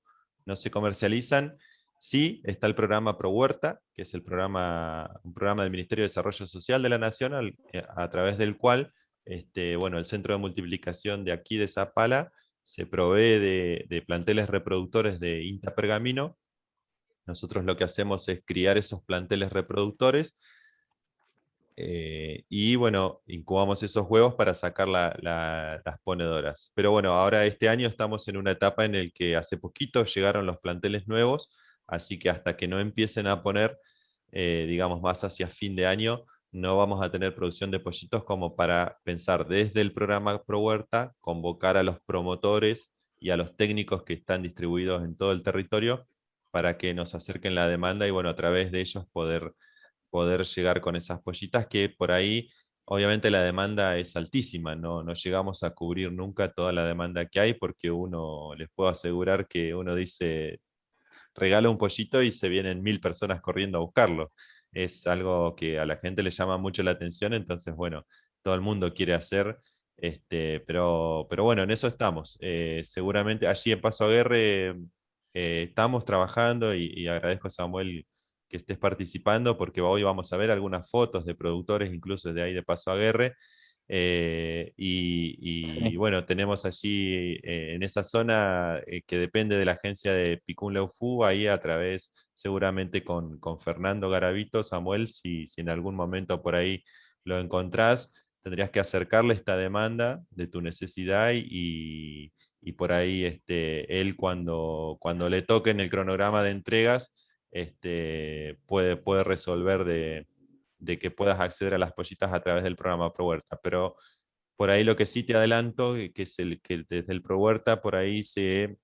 se comercializan. Sí, está el programa Pro Huerta, que es un programa del Ministerio de Desarrollo Social de la Nación, a través del cual bueno, el centro de multiplicación de aquí de Zapala se provee de planteles reproductores de INTA Pergamino. Nosotros lo que hacemos es criar esos planteles reproductores y bueno, incubamos esos huevos para sacar las ponedoras. Pero bueno, ahora este año estamos en una etapa en la que hace poquito llegaron los planteles nuevos, así que hasta que no empiecen a poner, digamos, más hacia fin de año, no vamos a tener producción de pollitos como para pensar desde el programa Pro Huerta, convocar a los promotores y a los técnicos que están distribuidos en todo el territorio para que nos acerquen la demanda y bueno, a través de ellos poder llegar con esas pollitas que por ahí, obviamente la demanda es altísima, no llegamos a cubrir nunca toda la demanda que hay, porque les puedo asegurar que uno dice, regala un pollito y se vienen 1000 personas corriendo a buscarlo. Es algo que a la gente le llama mucho la atención, entonces bueno, todo el mundo quiere hacer, pero bueno, en eso estamos. Seguramente allí en Paso Aguerre estamos trabajando y agradezco a Samuel que estés participando, porque hoy vamos a ver algunas fotos de productores, incluso de ahí de Paso Aguerre. Sí. Bueno, tenemos allí en esa zona que depende de la agencia de Picún Leufu, ahí a través seguramente con Fernando Garavito, Samuel, si en algún momento por ahí lo encontrás, tendrías que acercarle esta demanda de tu necesidad y por ahí él cuando le toquen el cronograma de entregas, puede resolver de que puedas acceder a las pollitas a través del programa ProHuerta. Pero por ahí lo que sí te adelanto, que es que desde el ProHuerta por ahí se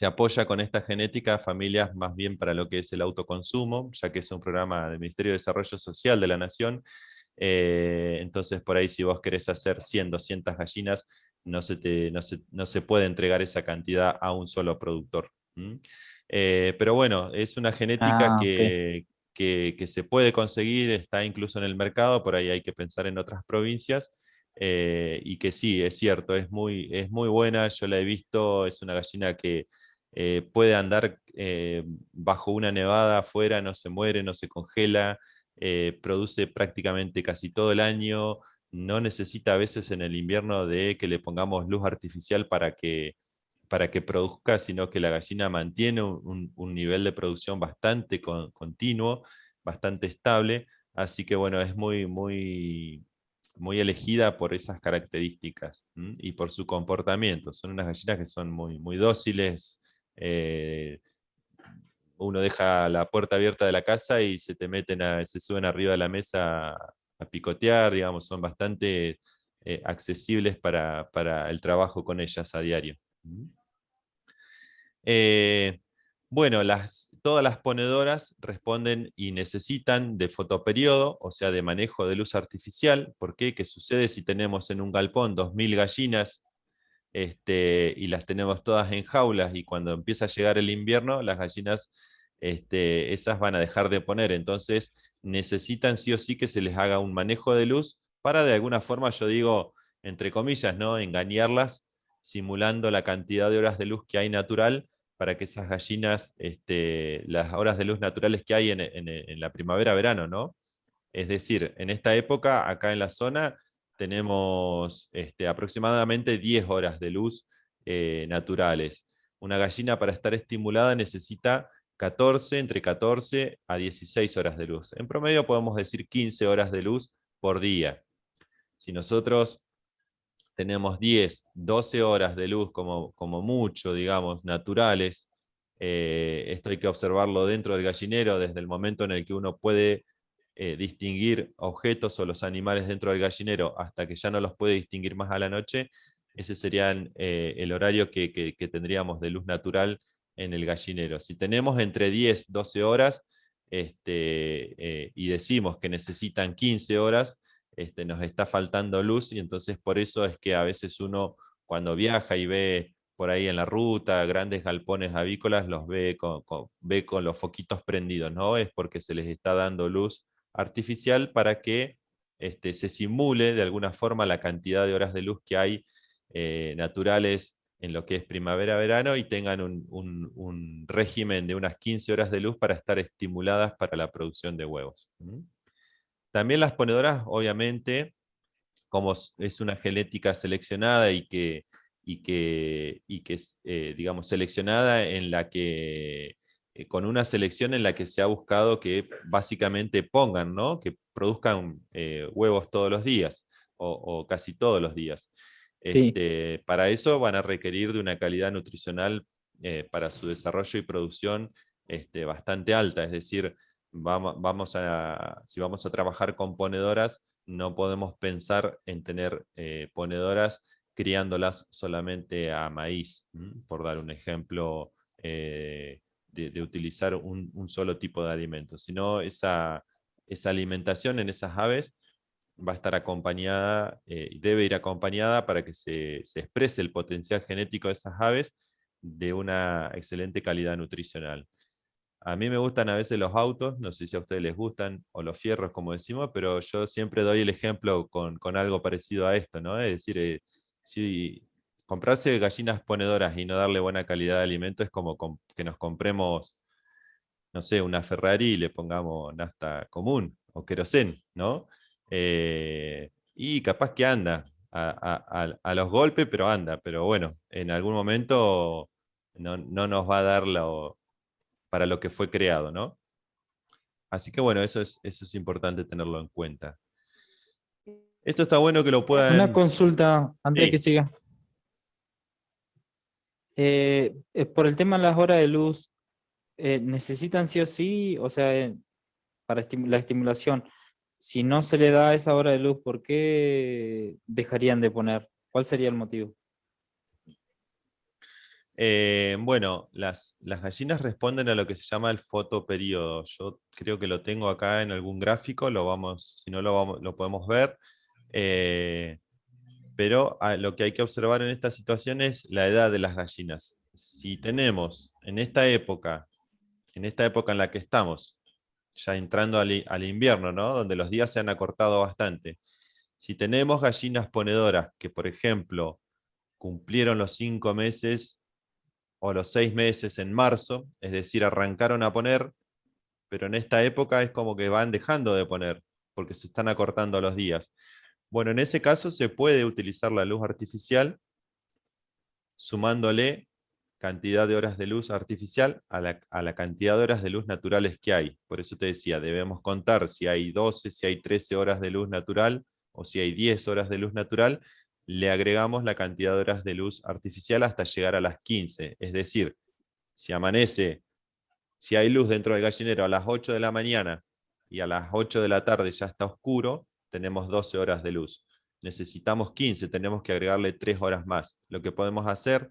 apoya con esta genética a familias más bien para lo que es el autoconsumo, ya que es un programa del Ministerio de Desarrollo Social de la Nación. Entonces por ahí si vos querés hacer 100, 200 gallinas, no se puede entregar esa cantidad a un solo productor. Pero bueno, es una genética Ah, ok. que se puede conseguir, está incluso en el mercado, por ahí hay que pensar en otras provincias, y que sí, es cierto, es muy buena, yo la he visto, es una gallina que puede andar bajo una nevada afuera, no se muere, no se congela, produce prácticamente casi todo el año, no necesita a veces en el invierno de que le pongamos luz artificial para que produzca, sino que la gallina mantiene un nivel de producción bastante continuo, bastante estable, así que bueno, es muy elegida por esas características y por su comportamiento. Son unas gallinas que son muy dóciles. Uno deja la puerta abierta de la casa y se suben arriba de la mesa a picotear, digamos, son bastante accesibles para el trabajo con ellas a diario. Eh, bueno, todas las ponedoras responden y necesitan de fotoperiodo, o sea, de manejo de luz artificial. ¿Por qué? ¿Qué sucede si tenemos en un galpón 2000 gallinas y las tenemos todas en jaulas y cuando empieza a llegar el invierno, las gallinas esas van a dejar de poner? Entonces necesitan sí o sí que se les haga un manejo de luz para de alguna forma, yo digo, entre comillas, ¿no?, engañarlas simulando la cantidad de horas de luz que hay natural para que esas gallinas, las horas de luz naturales que hay en la primavera-verano, ¿no? Es decir, en esta época, acá en la zona, tenemos aproximadamente 10 horas de luz naturales. Una gallina para estar estimulada necesita entre 14 a 16 horas de luz. En promedio podemos decir 15 horas de luz por día. Si nosotros tenemos 10, 12 horas de luz como mucho, digamos, naturales, esto hay que observarlo dentro del gallinero desde el momento en el que uno puede distinguir objetos o los animales dentro del gallinero hasta que ya no los puede distinguir más a la noche. Ese sería el horario que tendríamos de luz natural en el gallinero. Si tenemos entre 10, 12 horas y decimos que necesitan 15 horas, nos está faltando luz y entonces por eso es que a veces uno cuando viaja y ve por ahí en la ruta grandes galpones avícolas, los ve con los foquitos prendidos, ¿no? Es porque se les está dando luz artificial para que se simule de alguna forma la cantidad de horas de luz que hay naturales en lo que es primavera-verano y tengan un régimen de unas 15 horas de luz para estar estimuladas para la producción de huevos. También las ponedoras, obviamente, como es una genética seleccionada y que digamos, seleccionada en la que, con una selección en la que se ha buscado que básicamente pongan, ¿no?, que produzcan huevos todos los días, o casi todos los días. Sí. Para eso van a requerir de una calidad nutricional para su desarrollo y producción bastante alta, es decir, si vamos a trabajar con ponedoras, no podemos pensar en tener ponedoras criándolas solamente a maíz, por dar un ejemplo de utilizar un solo tipo de alimento, sino esa alimentación en esas aves va a estar acompañada, debe ir acompañada para que se exprese el potencial genético de esas aves de una excelente calidad nutricional. A mí me gustan a veces los autos, no sé si a ustedes les gustan, o los fierros, como decimos, pero yo siempre doy el ejemplo con algo parecido a esto, ¿no? Es decir, si comprarse gallinas ponedoras y no darle buena calidad de alimento es como que nos compremos, no sé, una Ferrari y le pongamos nafta común o querosén, ¿no? Y capaz que anda a los golpes, pero anda, pero bueno, en algún momento no nos va a dar para lo que fue creado, ¿no? Así que bueno, eso es importante tenerlo en cuenta. Esto está bueno que lo Una puedan... consulta antes de que Sí. siga. Por el tema de las horas de luz, ¿necesitan sí o sí? O sea, para la estimulación, si no se le da esa hora de luz, ¿por qué dejarían de poner? ¿Cuál sería el motivo? Bueno, las gallinas responden a lo que se llama el fotoperíodo. Yo creo que lo tengo acá en algún gráfico, si no lo podemos ver. Pero lo que hay que observar en esta situación es la edad de las gallinas. Si tenemos en esta época en la que estamos, ya entrando al invierno, ¿no? Donde los días se han acortado bastante. Si tenemos gallinas ponedoras que, por ejemplo, cumplieron los 5 meses o los 6 meses en marzo, es decir, arrancaron a poner, pero en esta época es como que van dejando de poner, porque se están acortando los días. Bueno, en ese caso se puede utilizar la luz artificial sumándole cantidad de horas de luz artificial a la cantidad de horas de luz naturales que hay. Por eso te decía, debemos contar si hay 12, si hay 13 horas de luz natural o si hay 10 horas de luz natural, le agregamos la cantidad de horas de luz artificial hasta llegar a las 15. Es decir, si amanece, si hay luz dentro del gallinero a las 8 de la mañana y a las 8 de la tarde ya está oscuro, tenemos 12 horas de luz. Necesitamos 15, tenemos que agregarle 3 horas más. Lo que podemos hacer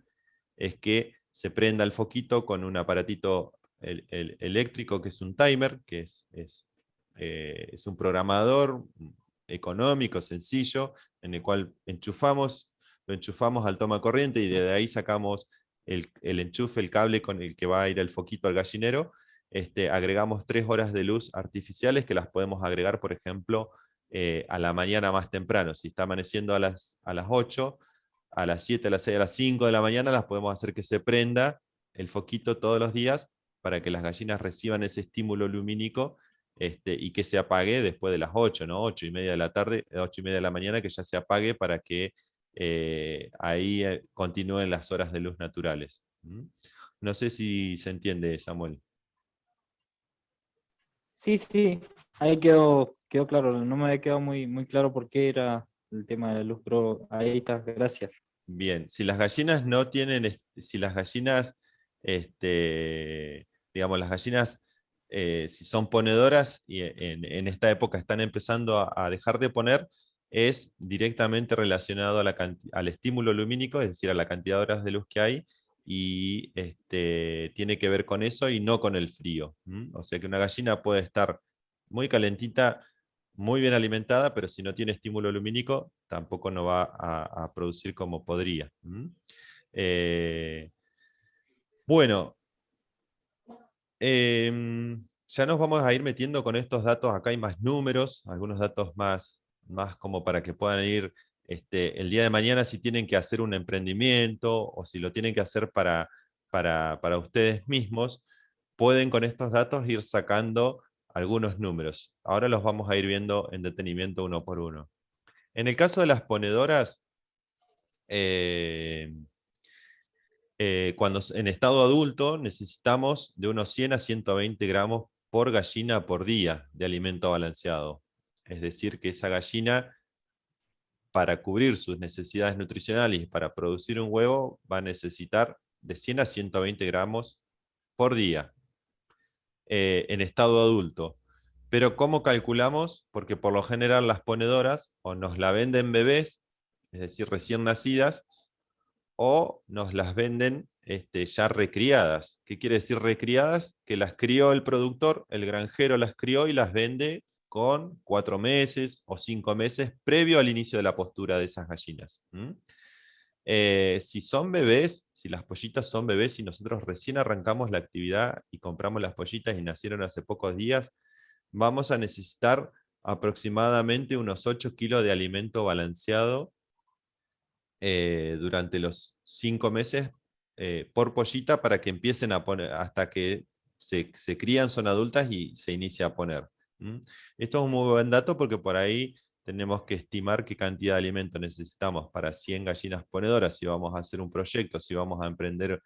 es que se prenda el foquito con un aparatito eléctrico que es un timer, que es un programador económico, sencillo, en el cual lo enchufamos al toma corriente y desde ahí sacamos el enchufe, el cable con el que va a ir el foquito al gallinero. Agregamos 3 horas de luz artificiales que las podemos agregar, por ejemplo, a la mañana más temprano. Si está amaneciendo a las 8, a las 7, a las 6, a las 5 de la mañana las podemos hacer que se prenda el foquito todos los días para que las gallinas reciban ese estímulo lumínico y que se apague después de las 8, ¿no? 8 y media de la tarde, 8 y media de la mañana, que ya se apague para que ahí continúen las horas de luz naturales. No sé si se entiende, Samuel. Sí, sí, ahí quedó claro. No me había quedado muy claro por qué era el tema de la luz, pero ahí está, gracias. Bien, si las gallinas no tienen, si las gallinas, digamos, las gallinas, si son ponedoras y en esta época están empezando a dejar de poner, es directamente relacionado al estímulo lumínico, es decir, a la cantidad de horas de luz que hay, y tiene que ver con eso y no con el frío. O sea que una gallina puede estar muy calentita, muy bien alimentada, pero si no tiene estímulo lumínico, tampoco no va a producir como podría. Bueno, ya nos vamos a ir metiendo con estos datos. Acá hay más números, algunos datos más como para que puedan ir el día de mañana si tienen que hacer un emprendimiento o si lo tienen que hacer para ustedes mismos, pueden con estos datos ir sacando algunos números. Ahora los vamos a ir viendo en detenimiento uno por uno. En el caso de las ponedoras, cuando en estado adulto necesitamos de unos 100 a 120 gramos por gallina por día de alimento balanceado. Es decir, que esa gallina, para cubrir sus necesidades nutricionales y para producir un huevo, va a necesitar de 100 a 120 gramos por día en estado adulto. Pero ¿cómo calculamos? Porque por lo general las ponedoras o nos la venden bebés, es decir, recién nacidas, o nos las venden ya recriadas. ¿Qué quiere decir recriadas? Que las crió el productor, el granjero las crió y las vende con 4 meses o 5 meses previo al inicio de la postura de esas gallinas. Si son bebés, si las pollitas son bebés y nosotros recién arrancamos la actividad y compramos las pollitas y nacieron hace pocos días, vamos a necesitar aproximadamente unos 8 kilos de alimento balanceado durante los 5 meses por pollita para que empiecen a poner, hasta que se crían, son adultas y se inicia a poner. Esto es un muy buen dato porque por ahí tenemos que estimar qué cantidad de alimento necesitamos para 100 gallinas ponedoras, si vamos a hacer un proyecto, si vamos a emprender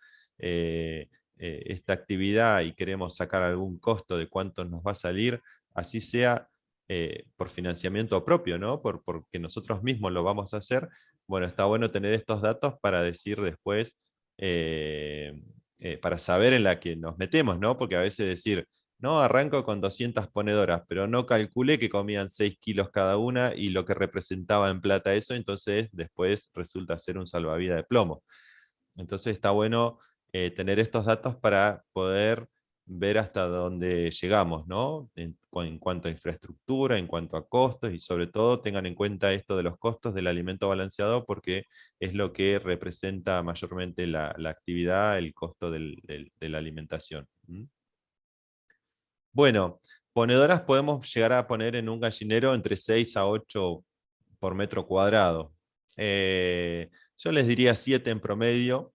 esta actividad y queremos sacar algún costo de cuánto nos va a salir, así sea por financiamiento propio, ¿no? Porque nosotros mismos lo vamos a hacer. Bueno, está bueno tener estos datos para decir después, para saber en la que nos metemos, ¿no? Porque a veces decir, no, arranco con 200 ponedoras, pero no calculé que comían 6 kilos cada una y lo que representaba en plata eso, entonces después resulta ser un salvavidas de plomo. Entonces está bueno tener estos datos para poder ver hasta dónde llegamos, ¿no? En cuanto a infraestructura, en cuanto a costos, y sobre todo tengan en cuenta esto de los costos del alimento balanceado, porque es lo que representa mayormente la actividad, el costo de la alimentación. Bueno, ponedoras podemos llegar a poner en un gallinero entre 6 a 8 por metro cuadrado. Yo les diría 7 en promedio,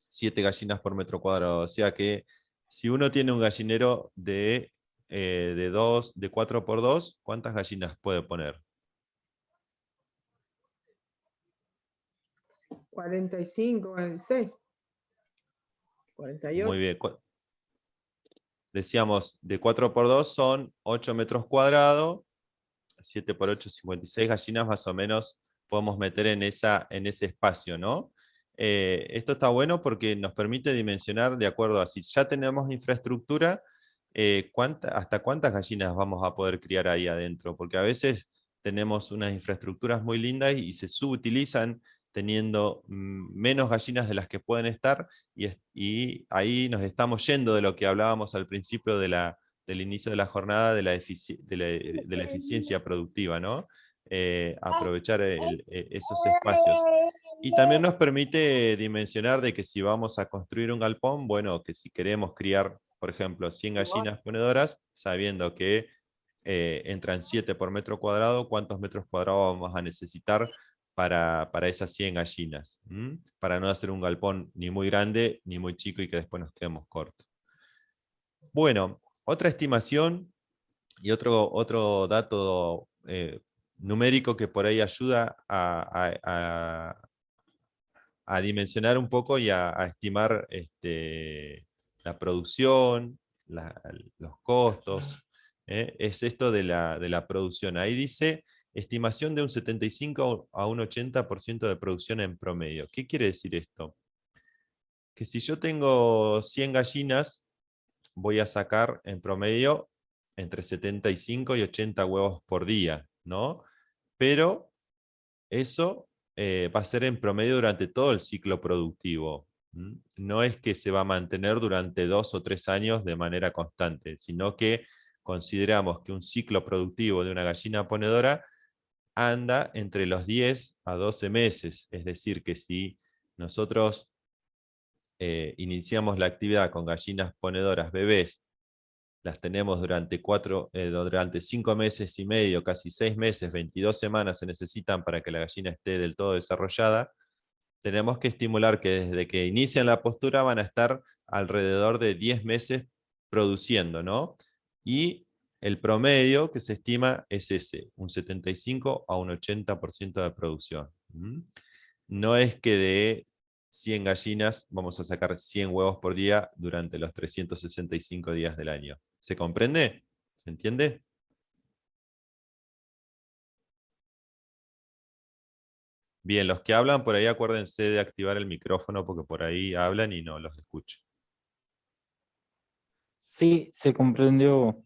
7 gallinas por metro cuadrado. O sea que si uno tiene un gallinero de 4 por 2, ¿cuántas gallinas puede poner? 45, 46, 48. Muy bien. Decíamos, de 4 por 2 son 8 metros cuadrados, 7 por 8, 56 gallinas más o menos podemos meter en ese espacio, ¿no? Esto está bueno porque nos permite dimensionar de acuerdo a si ya tenemos infraestructura, hasta cuántas gallinas vamos a poder criar ahí adentro, porque a veces tenemos unas infraestructuras muy lindas y se subutilizan teniendo menos gallinas de las que pueden estar, y ahí nos estamos yendo de lo que hablábamos al principio del inicio de la jornada, de la eficiencia productiva, ¿no? Aprovechar esos espacios. Y también nos permite dimensionar de que si vamos a construir un galpón, bueno, que si queremos criar, por ejemplo, 100 gallinas ponedoras, sabiendo que entran 7 por metro cuadrado, ¿cuántos metros cuadrados vamos a necesitar para esas 100 gallinas? Para no hacer un galpón ni muy grande ni muy chico y que después nos quedemos cortos. Bueno, otra estimación y otro dato numérico que por ahí ayuda a dimensionar un poco y a estimar la producción, los costos, es esto de la producción. Ahí dice, estimación de un 75 a un 80% de producción en promedio. ¿Qué quiere decir esto? Que si yo tengo 100 gallinas, voy a sacar en promedio entre 75 y 80 huevos por día, ¿no? Pero eso va a ser en promedio durante todo el ciclo productivo. No es que se va a mantener durante 2 o 3 años de manera constante, sino que consideramos que un ciclo productivo de una gallina ponedora anda entre los 10 a 12 meses. Es decir, que si nosotros iniciamos la actividad con gallinas ponedoras bebés, las tenemos durante 5 meses y medio, casi 6 meses, 22 semanas se necesitan para que la gallina esté del todo desarrollada, tenemos que estimular que desde que inician la postura van a estar alrededor de 10 meses produciendo, ¿no? Y el promedio que se estima es ese, un 75 a un 80% de producción. No es que de 100 gallinas vamos a sacar 100 huevos por día durante los 365 días del año. ¿Se comprende? ¿Se entiende? Bien, los que hablan por ahí acuérdense de activar el micrófono porque por ahí hablan y no los escucho. Sí, se comprendió.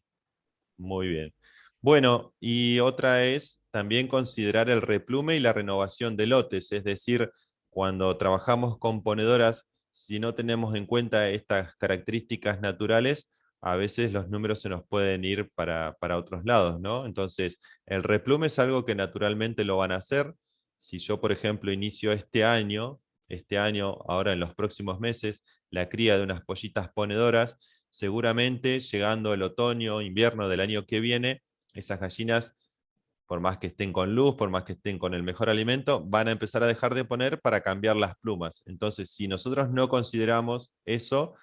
Muy bien. Bueno, y otra es también considerar el replume y la renovación de lotes, es decir, cuando trabajamos con ponedoras, si no tenemos en cuenta estas características naturales, a veces los números se nos pueden ir para otros lados, ¿no? Entonces, el replume es algo que naturalmente lo van a hacer. Si yo, por ejemplo, inicio este año, ahora en los próximos meses, la cría de unas pollitas ponedoras, seguramente llegando el otoño, invierno del año que viene, esas gallinas, por más que estén con luz, por más que estén con el mejor alimento, van a empezar a dejar de poner para cambiar las plumas. Entonces, si nosotros no consideramos eso,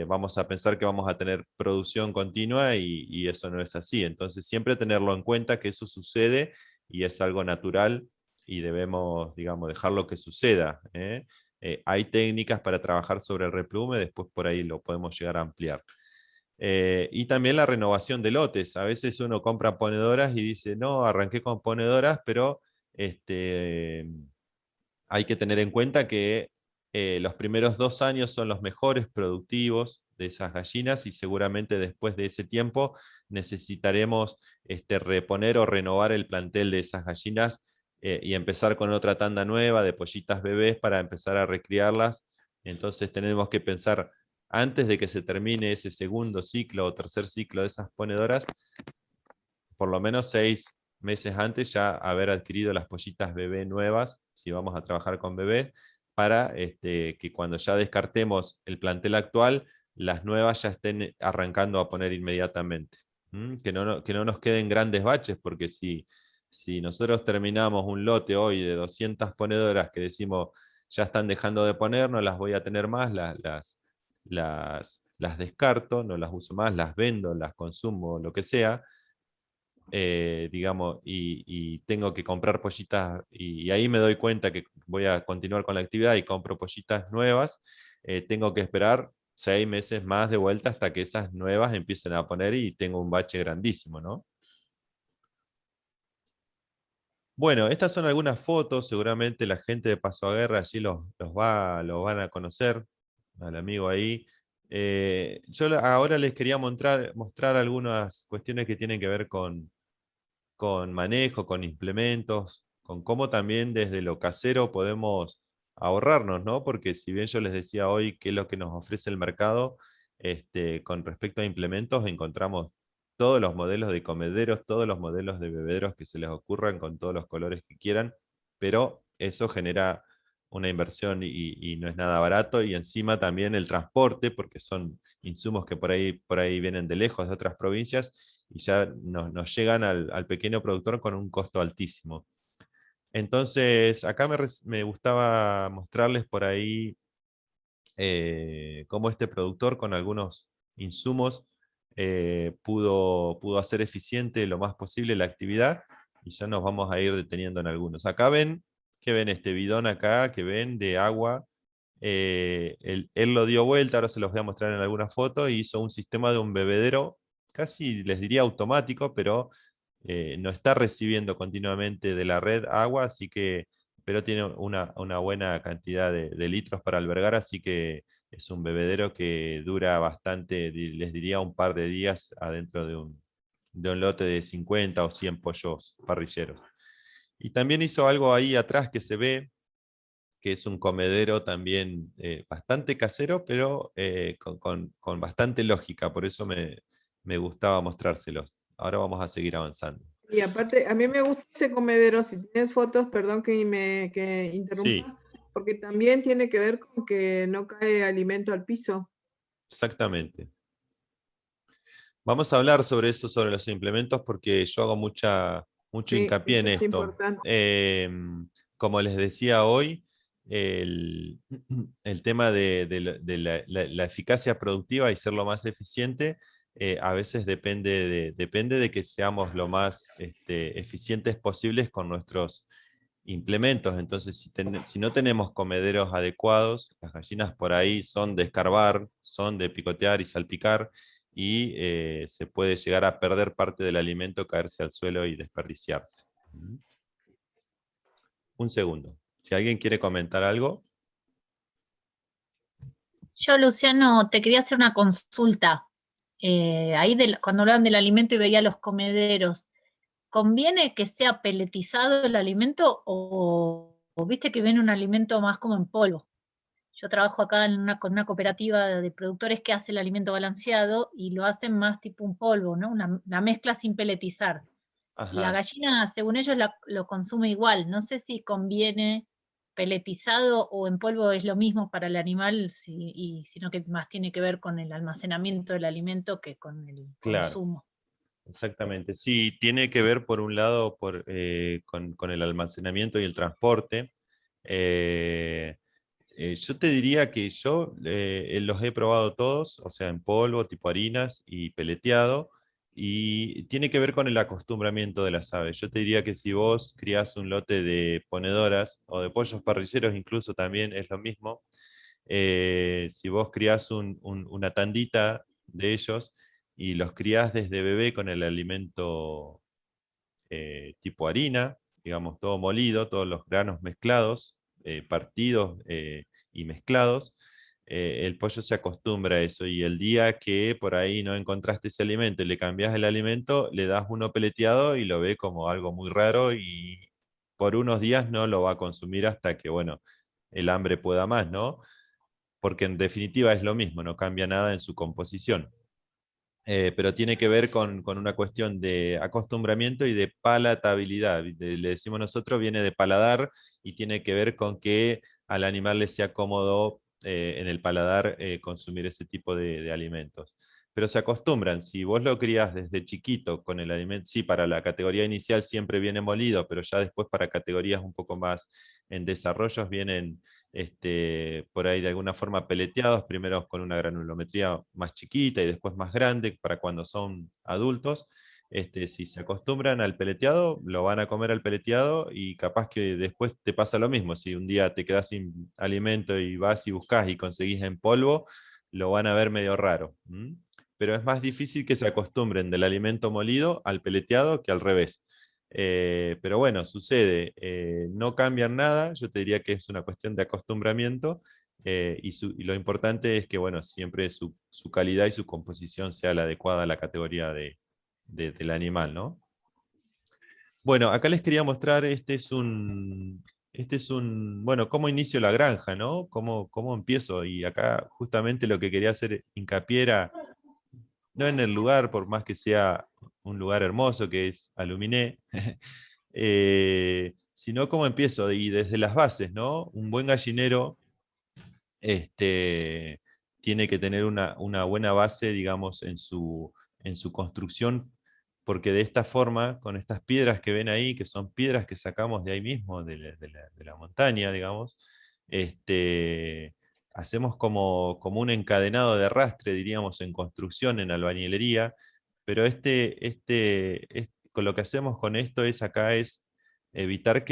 vamos a pensar que vamos a tener producción continua y eso no es así. Entonces, siempre tenerlo en cuenta que eso sucede y es algo natural y debemos, digamos, dejarlo que suceda, ¿eh? Hay técnicas para trabajar sobre el replume, después por ahí lo podemos llegar a ampliar. Y también la renovación de lotes. A veces uno compra ponedoras y dice, no, arranqué con ponedoras, pero hay que tener en cuenta que los primeros 2 años son los mejores productivos de esas gallinas y seguramente después de ese tiempo necesitaremos reponer o renovar el plantel de esas gallinas y empezar con otra tanda nueva de pollitas bebés para empezar a recriarlas. Entonces tenemos que pensar, antes de que se termine ese segundo ciclo o tercer ciclo de esas ponedoras, por lo menos 6 meses antes ya haber adquirido las pollitas bebé nuevas, si vamos a trabajar con bebés, para que cuando ya descartemos el plantel actual, las nuevas ya estén arrancando a poner inmediatamente. Que no nos queden grandes baches, porque si nosotros terminamos un lote hoy de 200 ponedoras que decimos ya están dejando de poner, no las voy a tener más, las descarto, no las uso más, las vendo, las consumo, lo que sea, digamos, y tengo que comprar pollitas, y ahí me doy cuenta que voy a continuar con la actividad y compro pollitas nuevas, tengo que esperar 6 meses más de vuelta hasta que esas nuevas empiecen a poner y tengo un bache grandísimo, ¿no? Bueno, estas son algunas fotos, seguramente la gente de Paso a Guerra allí los van a conocer, al amigo ahí. Yo ahora les quería mostrar algunas cuestiones que tienen que ver con manejo, con implementos, con cómo también desde lo casero podemos ahorrarnos, ¿no? Porque si bien yo les decía hoy qué es lo que nos ofrece el mercado, con respecto a implementos encontramos todos los modelos de comederos, todos los modelos de bebederos que se les ocurran con todos los colores que quieran, pero eso genera una inversión y no es nada barato, y encima también el transporte, porque son insumos que por ahí vienen de lejos, de otras provincias, y ya nos llegan al pequeño productor con un costo altísimo. Entonces, acá me gustaba mostrarles por ahí cómo este productor con algunos insumos pudo hacer eficiente lo más posible la actividad, y ya nos vamos a ir deteniendo en algunos. Acá ven, que ven este bidón acá, que ven de agua. Él lo dio vuelta, ahora se los voy a mostrar en alguna foto, y hizo un sistema de un bebedero, casi les diría automático, pero no está recibiendo continuamente de la red agua, así que, pero tiene una buena cantidad de litros para albergar, así que es un bebedero que dura bastante, les diría un par de días adentro de un lote de 50 o 100 pollos parrilleros. Y también hizo algo ahí atrás que se ve, que es un comedero también bastante casero, pero con bastante lógica, por eso me gustaba mostrárselos. Ahora vamos a seguir avanzando. Y aparte, a mí me gusta ese comedero, si tienes fotos, perdón que interrumpa, Sí, porque también tiene que ver con que no cae alimento al piso. exactamente. Vamos a hablar sobre eso, sobre los implementos, porque yo hago mucho Sí, hincapié en eso es esto. importante. Como les decía hoy, el tema de la eficacia productiva y ser lo más eficiente, a veces depende de que seamos lo más eficientes posibles con nuestros implementos. Entonces, si no tenemos comederos adecuados, las gallinas por ahí son de escarbar, son de picotear y salpicar, y se puede llegar a perder parte del alimento, caerse al suelo y desperdiciarse. Un segundo. Si alguien quiere comentar algo. Yo, Luciano, te quería hacer una consulta. Ahí cuando hablaban del alimento y veía los comederos, ¿conviene que sea peletizado el alimento o viste que ven un alimento más como en polvo. Yo trabajo acá con una cooperativa de productores que hace el alimento balanceado y lo hacen más tipo un polvo, ¿no? Una mezcla sin peletizar. La Ajá. gallina, según ellos, lo consume igual. No sé si conviene peletizado o en polvo es lo mismo para el animal, sino que más tiene que ver con el almacenamiento del alimento que con el Claro, consumo. exactamente. Sí, tiene que ver por un lado con el almacenamiento y el transporte. Eh, yo te diría que yo los he probado todos, o sea, en polvo, tipo harinas y peleteado, y tiene que ver con el acostumbramiento de las aves. Yo te diría que si vos criás un lote de ponedoras o de pollos parrilleros, incluso también es lo mismo. Si vos criás una tandita de ellos y los criás desde bebé con el alimento tipo harina, digamos, todo molido, todos los granos mezclados, partidos y mezclados, el pollo se acostumbra a eso, y el día que por ahí no encontraste ese alimento y le cambias el alimento, le das uno peleteado y lo ve como algo muy raro, y por unos días no lo va a consumir hasta que, bueno, el hambre pueda más, ¿no? Porque en definitiva es lo mismo, no cambia nada en su composición. Pero tiene que ver con una cuestión de acostumbramiento y de palatabilidad. Le decimos nosotros, viene de paladar, y tiene que ver con que al animal le sea cómodo en el paladar consumir ese tipo de alimentos. Pero se acostumbran. Si vos lo crías desde chiquito con el alimento, sí, para la categoría inicial siempre viene molido, pero ya después para categorías un poco más en desarrollos vienen por ahí de alguna forma peleteados, primero con una granulometría más chiquita y después más grande para cuando son adultos. Si se acostumbran al peleteado, lo van a comer al peleteado, y capaz que después te pasa lo mismo. Si un día te quedás sin alimento y vas y buscas y conseguís en polvo, lo van a ver medio raro. Pero es más difícil que se acostumbren del alimento molido al peleteado que al revés. Pero bueno, sucede, no cambian nada, yo te diría que es una cuestión de acostumbramiento, y lo importante es que, bueno, siempre su calidad y su composición sea la adecuada a la categoría del animal, ¿no? Bueno, acá les quería mostrar, bueno, cómo inicio la granja, ¿no? Cómo empiezo, y acá justamente lo que quería hacer hincapié era, no en el lugar, por más que sea un lugar hermoso que es Aluminé, sino cómo empiezo, y desde las bases, ¿no? Un buen gallinero tiene que tener una buena base, digamos, en su construcción, porque de esta forma, con estas piedras que ven ahí, que son piedras que sacamos de ahí mismo, de la montaña, digamos, hacemos como un encadenado de arrastre, diríamos, en construcción, en albañilería, pero con lo que hacemos con esto acá es evitar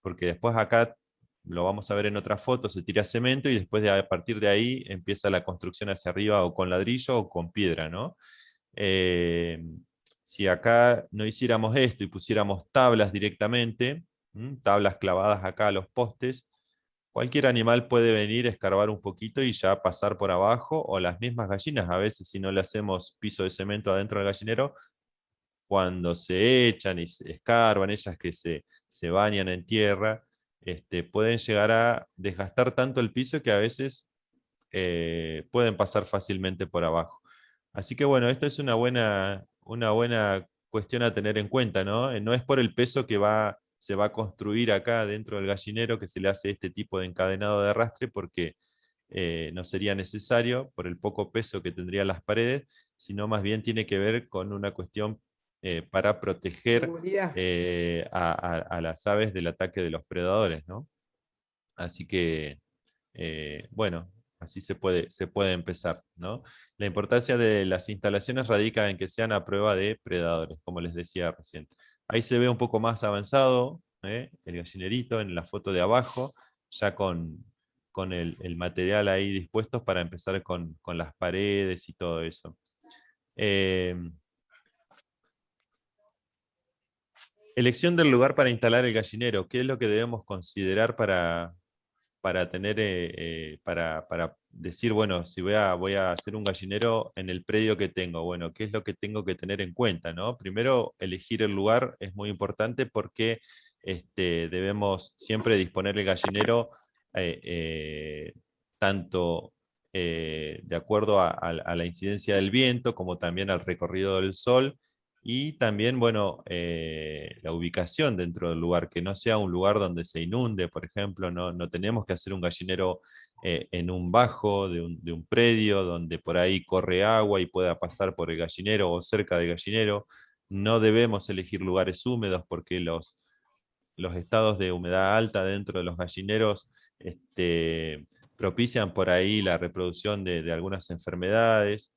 porque después acá lo vamos a ver en otras fotos, se tira cemento y después a partir de ahí empieza la construcción hacia arriba, o con ladrillo o con piedra, ¿no? Eh, si acá no hiciéramos esto y pusiéramos tablas directamente, tablas clavadas acá a los postes, cualquier animal puede venir, escarbar un poquito y ya pasar por abajo, o las mismas gallinas, a veces si no le hacemos piso de cemento adentro del gallinero, cuando se echan y se escarban, ellas que se bañan en tierra, pueden llegar a desgastar tanto el piso que a veces pueden pasar fácilmente por abajo. Así que bueno, esto es una buena cuestión a tener en cuenta, ¿no? No es por el peso que se va a construir acá dentro del gallinero que se le hace este tipo de encadenado de arrastre, porque no sería necesario por el poco peso que tendrían las paredes, sino más bien tiene que ver con una cuestión para proteger Seguridad. a las aves del ataque de los predadores, ¿no? Así que, bueno, así se puede empezar, ¿no? La importancia de las instalaciones radica en que sean a prueba de predadores, como les decía recién. Ahí se ve un poco más avanzado el gallinerito en la foto de abajo, ya con el material ahí dispuestos para empezar con las paredes y todo eso. Elección del lugar para instalar el gallinero. ¿Qué es lo que debemos considerar para decir, bueno, si voy a hacer un gallinero en el predio que tengo? Bueno, ¿qué es lo que tengo que tener en cuenta, ¿no? Primero, elegir el lugar es muy importante, porque debemos siempre disponer el gallinero tanto de acuerdo a la incidencia del viento, como también al recorrido del sol, y también, bueno, la ubicación dentro del lugar, que no sea un lugar donde se inunde, por ejemplo. No tenemos que hacer un gallinero en un bajo de un predio, donde por ahí corre agua y pueda pasar por el gallinero o cerca del gallinero. No debemos elegir lugares húmedos, porque los estados de humedad alta dentro de los gallineros propician por ahí la reproducción de algunas enfermedades.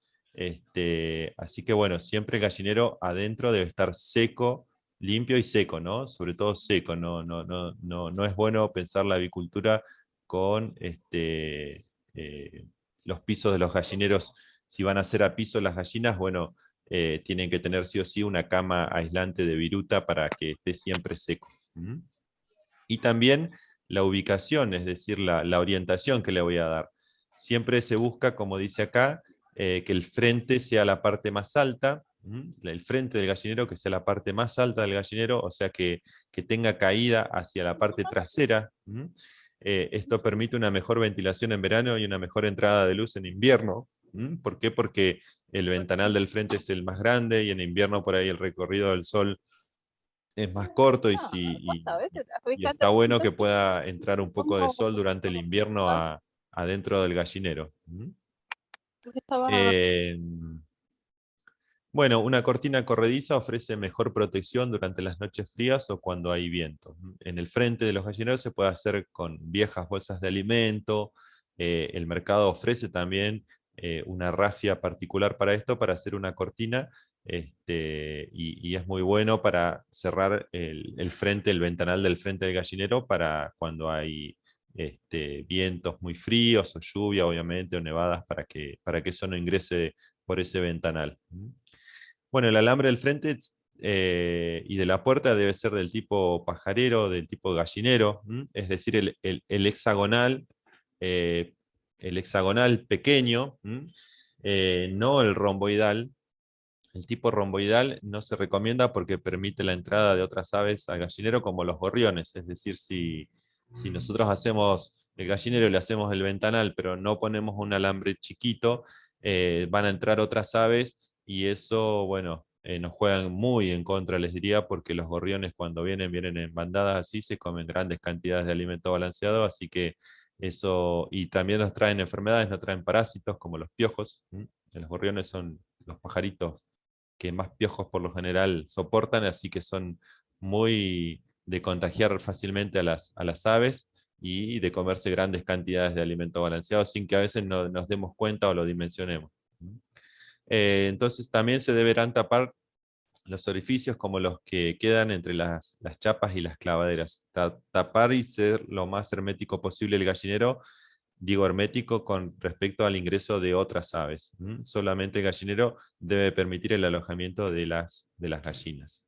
Así que bueno, siempre el gallinero adentro debe estar seco, limpio y seco, ¿no? Sobre todo seco. No es bueno pensar la avicultura con los pisos de los gallineros. Si van a ser a piso las gallinas, bueno, tienen que tener sí o sí una cama aislante de viruta para que esté siempre seco. ¿Mm? Y también la ubicación, es decir, la orientación que le voy a dar. Siempre se busca, como dice acá, que el frente sea la parte más alta, el frente del gallinero que sea la parte más alta del gallinero, o sea que tenga caída hacia la parte trasera. Esto permite una mejor ventilación en verano y una mejor entrada de luz en invierno. ¿Por qué? Porque el ventanal del frente es el más grande y en invierno por ahí el recorrido del sol es más corto, y está bueno que pueda entrar un poco de sol durante el invierno adentro del gallinero. Bueno, una cortina corrediza ofrece mejor protección durante las noches frías o cuando hay viento. En el frente de los gallineros se puede hacer con viejas bolsas de alimento. El mercado ofrece también una rafia particular para esto, para hacer una cortina, y es muy bueno para cerrar el frente, el ventanal del frente del gallinero, para cuando hay vientos muy fríos o lluvia, obviamente, o nevadas, para que eso no ingrese por ese ventanal. Bueno, el alambre del frente y de la puerta debe ser del tipo pajarero, del tipo gallinero, es decir, el hexagonal, el hexagonal pequeño, no el romboidal. El tipo romboidal no se recomienda porque permite la entrada de otras aves al gallinero, como los gorriones. Es decir, si nosotros hacemos el gallinero y le hacemos el ventanal, pero no ponemos un alambre chiquito, van a entrar otras aves, y eso, bueno, nos juegan muy en contra, les diría, porque los gorriones, cuando vienen en bandadas así, se comen grandes cantidades de alimento balanceado, así que eso, y también nos traen enfermedades, nos traen parásitos como los piojos. Los gorriones son los pajaritos que más piojos por lo general soportan, así que son muy de contagiar fácilmente a las aves, y de comerse grandes cantidades de alimento balanceado sin que a veces no nos demos cuenta o lo dimensionemos. Entonces también se deberán tapar los orificios, como los que quedan entre las chapas y las clavaderas. Tapar y ser lo más hermético posible el gallinero. Digo hermético con respecto al ingreso de otras aves. Solamente el gallinero debe permitir el alojamiento de las gallinas.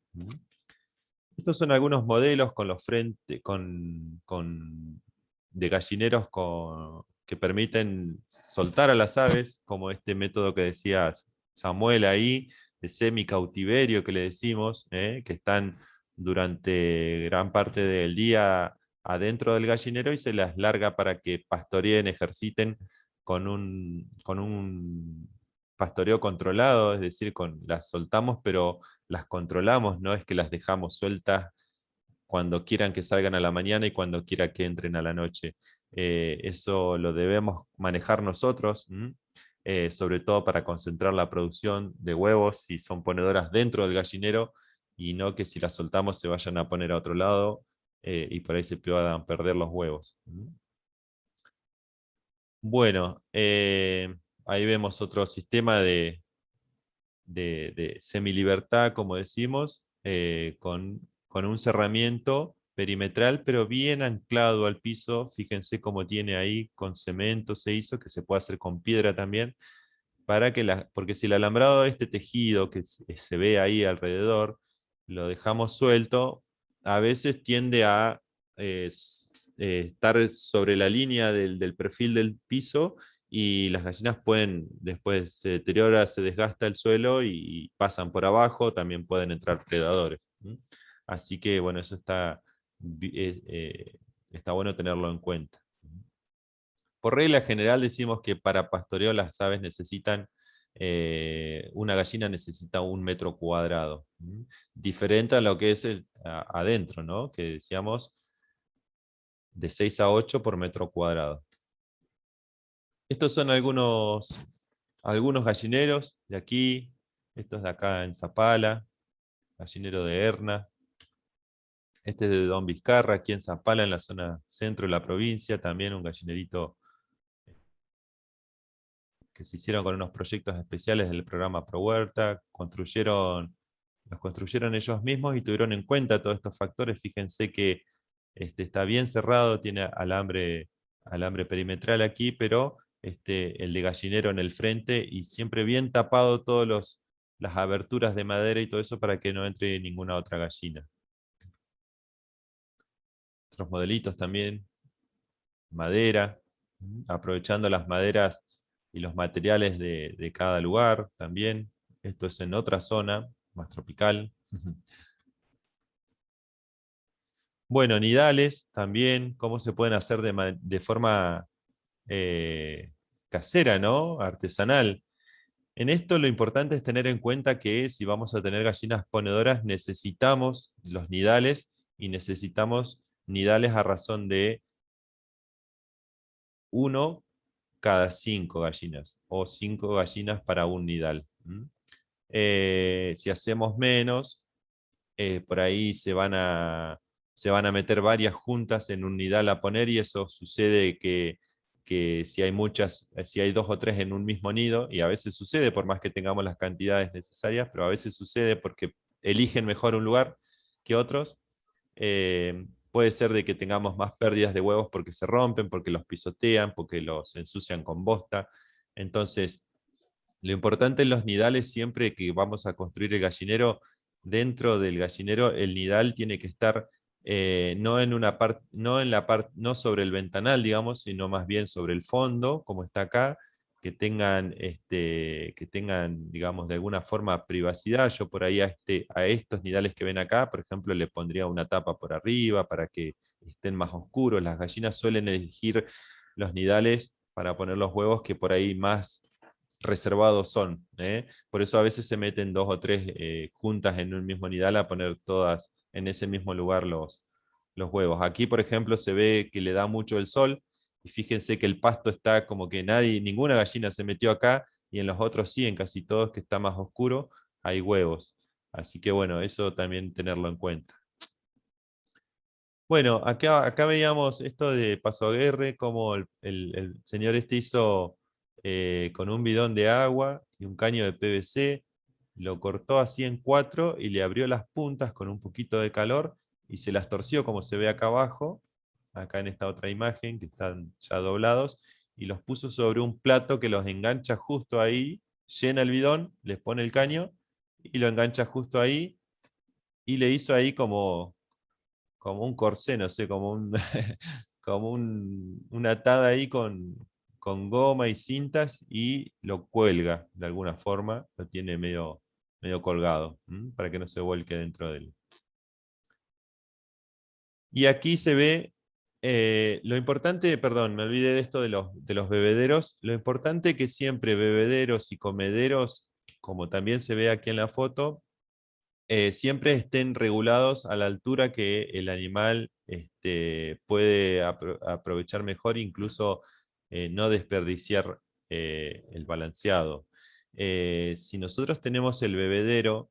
Estos son algunos modelos con los de gallineros que permiten soltar a las aves, como este método que decía Samuel ahí, de semi-cautiverio que le decimos, que están durante gran parte del día adentro del gallinero y se las larga para que pastoreen, ejerciten con un pastoreo controlado, es decir, las soltamos, pero las controlamos, no es que las dejamos sueltas cuando quieran que salgan a la mañana y cuando quiera que entren a la noche. Eso lo debemos manejar nosotros, sobre todo para concentrar la producción de huevos si son ponedoras dentro del gallinero, y no que si las soltamos se vayan a poner a otro lado y por ahí se puedan perder los huevos. Bueno, ahí vemos otro sistema de semilibertad, como decimos, con un cerramiento perimetral, pero bien anclado al piso. Fíjense cómo tiene ahí, con cemento se hizo, que se puede hacer con piedra también, porque si el alambrado de este tejido que se ve ahí alrededor, lo dejamos suelto, a veces tiende a estar sobre la línea del perfil del piso, y las gallinas pueden, después se deteriora, se desgasta el suelo y pasan por abajo. También pueden entrar predadores. Así que bueno, eso está está bueno tenerlo en cuenta. Por regla general decimos que para pastoreo las aves necesitan, una gallina necesita 1 metro cuadrado. Diferente a lo que es adentro, ¿no? Que decíamos de 6 a 8 por metro cuadrado. Estos son algunos gallineros de aquí, estos de acá en Zapala, gallinero de Erna. Este es de Don Vizcarra, aquí en Zapala, en la zona centro de la provincia, también un gallinerito que se hicieron con unos proyectos especiales del programa Pro Huerta, los construyeron ellos mismos y tuvieron en cuenta todos estos factores. Fíjense que está bien cerrado, tiene alambre perimetral aquí, pero el de gallinero en el frente y siempre bien tapado todas las aberturas de madera y todo eso para que no entre ninguna otra gallina. Otros modelitos también, madera, aprovechando las maderas y los materiales de cada lugar también. Esto es en otra zona, más tropical. Bueno, nidales también, cómo se pueden hacer de forma casera, ¿no? Artesanal. En esto lo importante es tener en cuenta que si vamos a tener gallinas ponedoras necesitamos los nidales y necesitamos nidales a razón de 1 cada 5 gallinas o 5 gallinas para un nidal. Si hacemos menos, por ahí se van a meter varias juntas en un nidal a poner y eso sucede que si hay 2 o 3 en un mismo nido, y a veces sucede por más que tengamos las cantidades necesarias, pero a veces sucede porque eligen mejor un lugar que otros, puede ser de que tengamos más pérdidas de huevos porque se rompen, porque los pisotean, porque los ensucian con bosta. Entonces, lo importante en los nidales, siempre que vamos a construir el gallinero, dentro del gallinero el nidal tiene que estar no sobre el ventanal, digamos, sino más bien sobre el fondo, como está acá, que tengan, digamos, de alguna forma privacidad. Yo por ahí a estos nidales que ven acá, por ejemplo, le pondría una tapa por arriba para que estén más oscuros. Las gallinas suelen elegir los nidales para poner los huevos que por ahí más reservados son. Por eso a veces se meten 2 o 3 juntas en un mismo nidal a poner todas en ese mismo lugar los huevos. Aquí, por ejemplo, se ve que le da mucho el sol, y fíjense que el pasto está como que ninguna gallina se metió acá, y en los otros sí, en casi todos que está más oscuro, hay huevos. Así que bueno, eso también tenerlo en cuenta. Bueno, acá veíamos esto de Paso Aguerre, como el señor hizo con un bidón de agua y un caño de PVC, lo cortó así en 4 y le abrió las puntas con un poquito de calor y se las torció como se ve acá abajo, acá en esta otra imagen que están ya doblados, y los puso sobre un plato que los engancha justo ahí, llena el bidón, les pone el caño y lo engancha justo ahí, y le hizo ahí como un corsé, no sé, como una atada ahí con goma y cintas, y lo cuelga de alguna forma, lo tiene medio colgado, para que no se vuelque dentro de él. Y aquí se ve lo importante, perdón, me olvidé de esto de los bebederos, lo importante que siempre bebederos y comederos, como también se ve aquí en la foto, siempre estén regulados a la altura que el animal puede aprovechar mejor, incluso no desperdiciar el balanceado. Si nosotros tenemos el bebedero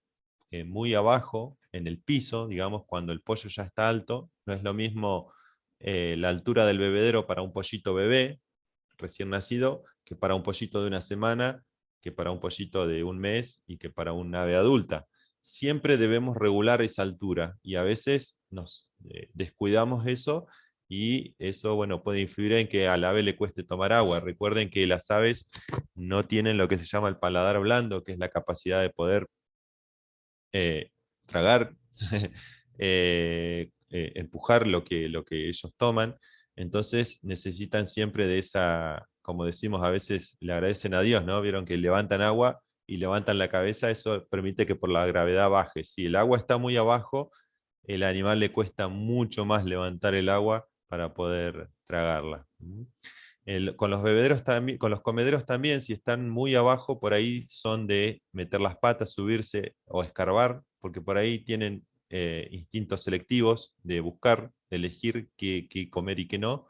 muy abajo, en el piso, digamos, cuando el pollo ya está alto, no es lo mismo la altura del bebedero para un pollito bebé, recién nacido, que para un pollito de 1 semana, que para un pollito de 1 mes y que para un ave adulta. Siempre debemos regular esa altura y a veces nos descuidamos eso, y eso, bueno, puede influir en que al ave le cueste tomar agua. Recuerden que las aves no tienen lo que se llama el paladar blando, que es la capacidad de poder tragar, empujar lo que ellos toman. Entonces necesitan siempre de esa, como decimos, a veces le agradecen a Dios, ¿no? Vieron que levantan agua y levantan la cabeza, eso permite que por la gravedad baje. Si el agua está muy abajo, el animal le cuesta mucho más levantar el agua para poder tragarla. Con los bebederos también, con los comederos también, si están muy abajo, por ahí son de meter las patas, subirse o escarbar, porque por ahí tienen instintos selectivos de buscar, de elegir qué comer y qué no.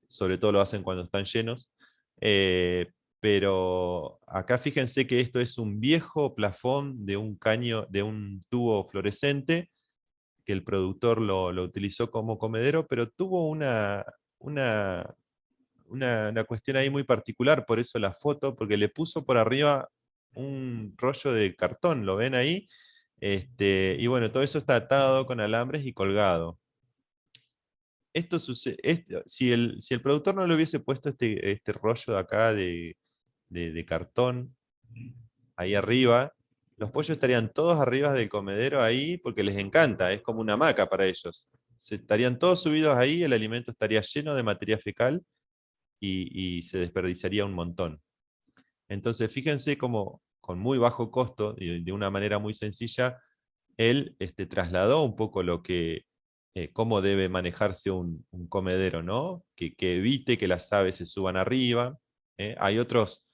Sobre todo lo hacen cuando están llenos. Pero acá fíjense que esto es un viejo plafón de un caño, de un tubo fluorescente, que el productor lo utilizó como comedero, pero tuvo una cuestión ahí muy particular, por eso la foto, porque le puso por arriba un rollo de cartón, ¿lo ven ahí? Y bueno, todo eso está atado con alambres y colgado. Esto sucede, si el productor no le hubiese puesto este rollo de acá de cartón ahí arriba, los pollos estarían todos arriba del comedero ahí porque les encanta, es como una hamaca para ellos. Estarían todos subidos ahí, el alimento estaría lleno de materia fecal y se desperdiciaría un montón. Entonces, fíjense cómo con muy bajo costo y de una manera muy sencilla, él trasladó un poco cómo debe manejarse un comedero, ¿no? Que evite que las aves se suban arriba. Hay otros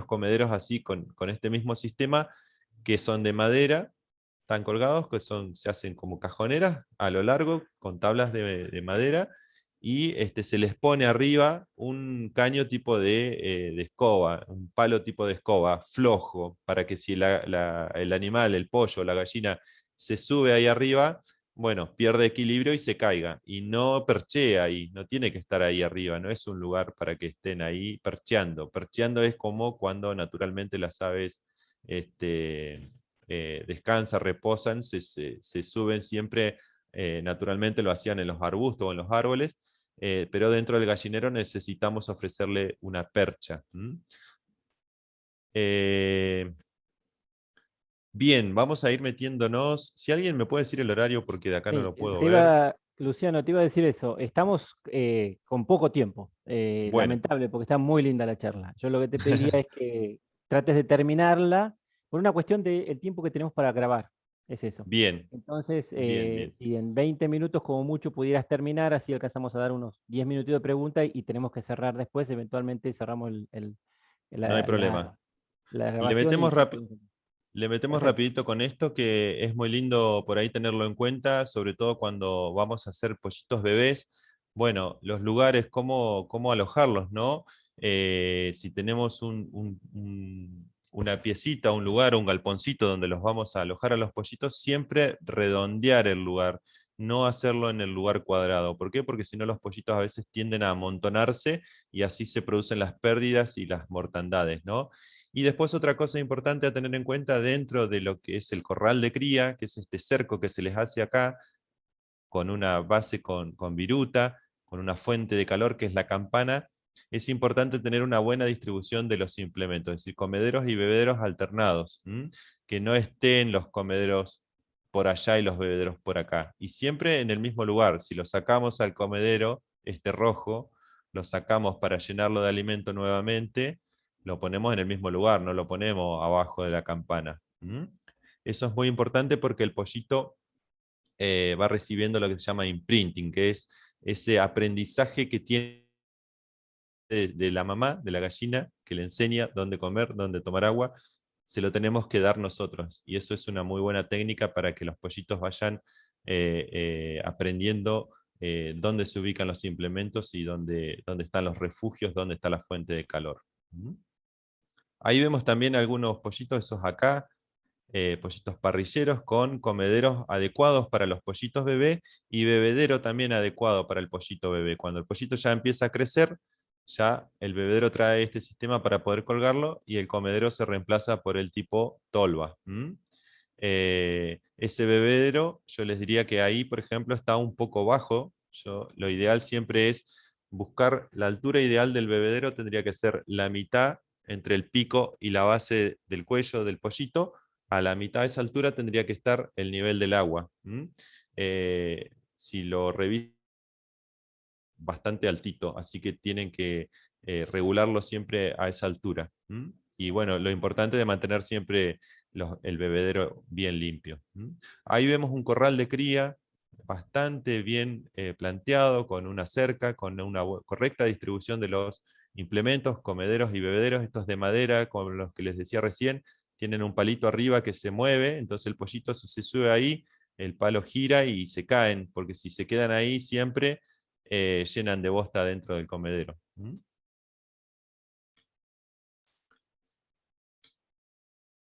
comederos así con este mismo sistema que son de madera, están colgados, que se hacen como cajoneras a lo largo, con tablas de madera, y se les pone arriba un caño tipo de escoba, un palo tipo de escoba, flojo, para que si el animal, el pollo, la gallina, se sube ahí arriba, bueno, pierde equilibrio y se caiga, y no perchea ahí, no tiene que estar ahí arriba, no es un lugar para que estén ahí percheando. Percheando es como cuando naturalmente las aves descansan, reposan, se suben siempre, naturalmente lo hacían en los arbustos o en los árboles, pero dentro del gallinero necesitamos ofrecerle una percha. Bien, vamos a ir metiéndonos. Si alguien me puede decir el horario, porque de acá no Sí, lo puedo ver. Luciano, te iba a decir eso. Estamos con poco tiempo. Bueno, Lamentable, porque está muy linda la charla. Yo lo que te pediría es que trates de terminarla por una cuestión del tiempo que tenemos para grabar. Es eso. bien, Entonces, bien. si en 20 minutos como mucho pudieras terminar, así alcanzamos a dar unos 10 minutitos de pregunta y tenemos que cerrar después. Eventualmente cerramos No hay la, problema. la Le grabación metemos, y le metemos perfecto. rapidito con esto, que es muy lindo por ahí tenerlo en cuenta, sobre todo cuando vamos a hacer pollitos bebés. Bueno, los lugares, cómo alojarlos, ¿no? Si tenemos una piecita, un lugar, un galponcito donde los vamos a alojar a los pollitos, siempre redondear el lugar, no hacerlo en el lugar cuadrado. ¿Por qué? Porque si no los pollitos a veces tienden a amontonarse y así se producen las pérdidas y las mortandades, ¿no? Y después otra cosa importante a tener en cuenta dentro de lo que es el corral de cría, que es este cerco que se les hace acá, con una base con viruta, con una fuente de calor que es la campana, es importante tener una buena distribución de los implementos, es decir, comederos y bebederos alternados, que no estén los comederos por allá y los bebederos por acá. Y siempre en el mismo lugar. Si lo sacamos al comedero, este rojo, lo sacamos para llenarlo de alimento nuevamente, lo ponemos en el mismo lugar, no lo ponemos abajo de la campana. Eso es muy importante porque el pollito va recibiendo lo que se llama imprinting, que es ese aprendizaje que tiene de la mamá, de la gallina, que le enseña dónde comer, dónde tomar agua, se lo tenemos que dar nosotros. Y eso es una muy buena técnica para que los pollitos vayan aprendiendo dónde se ubican los implementos y dónde están los refugios, dónde está la fuente de calor. Ahí vemos también algunos pollitos, esos acá, pollitos parrilleros con comederos adecuados para los pollitos bebé y bebedero también adecuado para el pollito bebé. Cuando el pollito ya empieza a crecer, ya el bebedero trae este sistema para poder colgarlo y el comedero se reemplaza por el tipo tolva. Ese bebedero, yo les diría que ahí, por ejemplo, está un poco bajo. Lo ideal siempre es buscar la altura ideal del bebedero, tendría que ser la mitad entre el pico y la base del cuello del pollito. A la mitad de esa altura tendría que estar el nivel del agua. Si lo revisan, bastante altito, así que tienen que regularlo siempre a esa altura. Y bueno, lo importante de mantener siempre el bebedero bien limpio. Ahí vemos un corral de cría bastante bien planteado, con una cerca, con una correcta distribución de los implementos, comederos y bebederos. Estos de madera, como los que les decía recién, tienen un palito arriba que se mueve, entonces el pollito se sube ahí, el palo gira y se caen, porque si se quedan ahí siempre llenan de bosta dentro del comedero.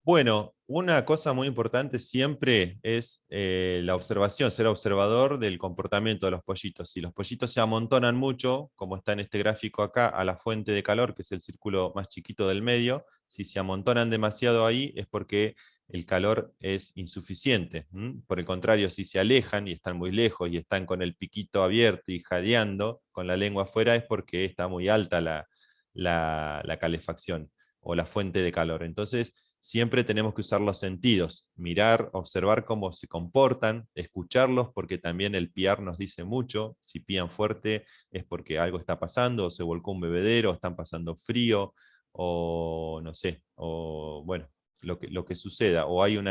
Bueno, una cosa muy importante siempre es la observación, ser observador del comportamiento de los pollitos. Si los pollitos se amontonan mucho, como está en este gráfico acá, a la fuente de calor, que es el círculo más chiquito del medio, si se amontonan demasiado ahí es porque el calor es insuficiente. Por el contrario, si se alejan y están muy lejos y están con el piquito abierto y jadeando con la lengua afuera, es porque está muy alta la calefacción o la fuente de calor. Entonces, siempre tenemos que usar los sentidos, mirar, observar cómo se comportan, escucharlos, porque también el piar nos dice mucho. Si pían fuerte es porque algo está pasando, o se volcó un bebedero, o están pasando frío, o no sé, o bueno, lo que suceda, o hay un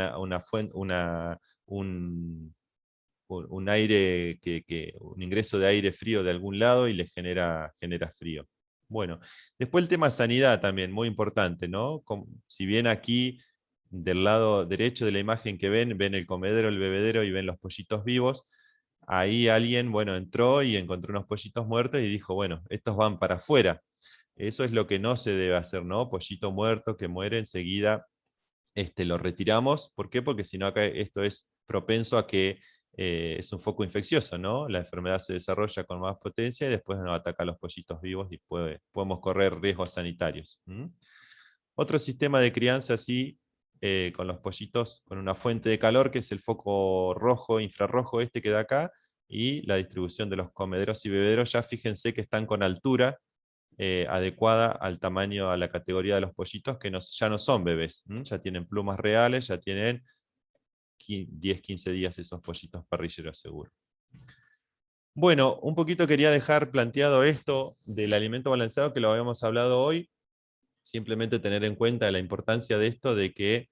aire un ingreso de aire frío de algún lado y les genera frío. Bueno, después el tema sanidad también, muy importante, ¿no? Si bien aquí del lado derecho de la imagen que ven el comedero, el bebedero y ven los pollitos vivos, ahí alguien, bueno, entró y encontró unos pollitos muertos y dijo, bueno, estos van para afuera. Eso es lo que no se debe hacer, ¿no? Pollito muerto que muere enseguida lo retiramos. ¿Por qué? Porque si no acá esto es propenso a que es un foco infeccioso, ¿no? La enfermedad se desarrolla con más potencia y después nos ataca a los pollitos vivos y podemos correr riesgos sanitarios. Otro sistema de crianza así, con los pollitos, con una fuente de calor, que es el foco rojo, infrarrojo este que da acá, y la distribución de los comederos y bebederos, ya fíjense que están con altura adecuada al tamaño, a la categoría de los pollitos, que ya no son bebés, ya tienen plumas reales, ya tienen 10, 15 días esos pollitos parrilleros seguro. Bueno, un poquito quería dejar planteado esto del alimento balanceado, que lo habíamos hablado hoy, simplemente tener en cuenta la importancia de esto, de que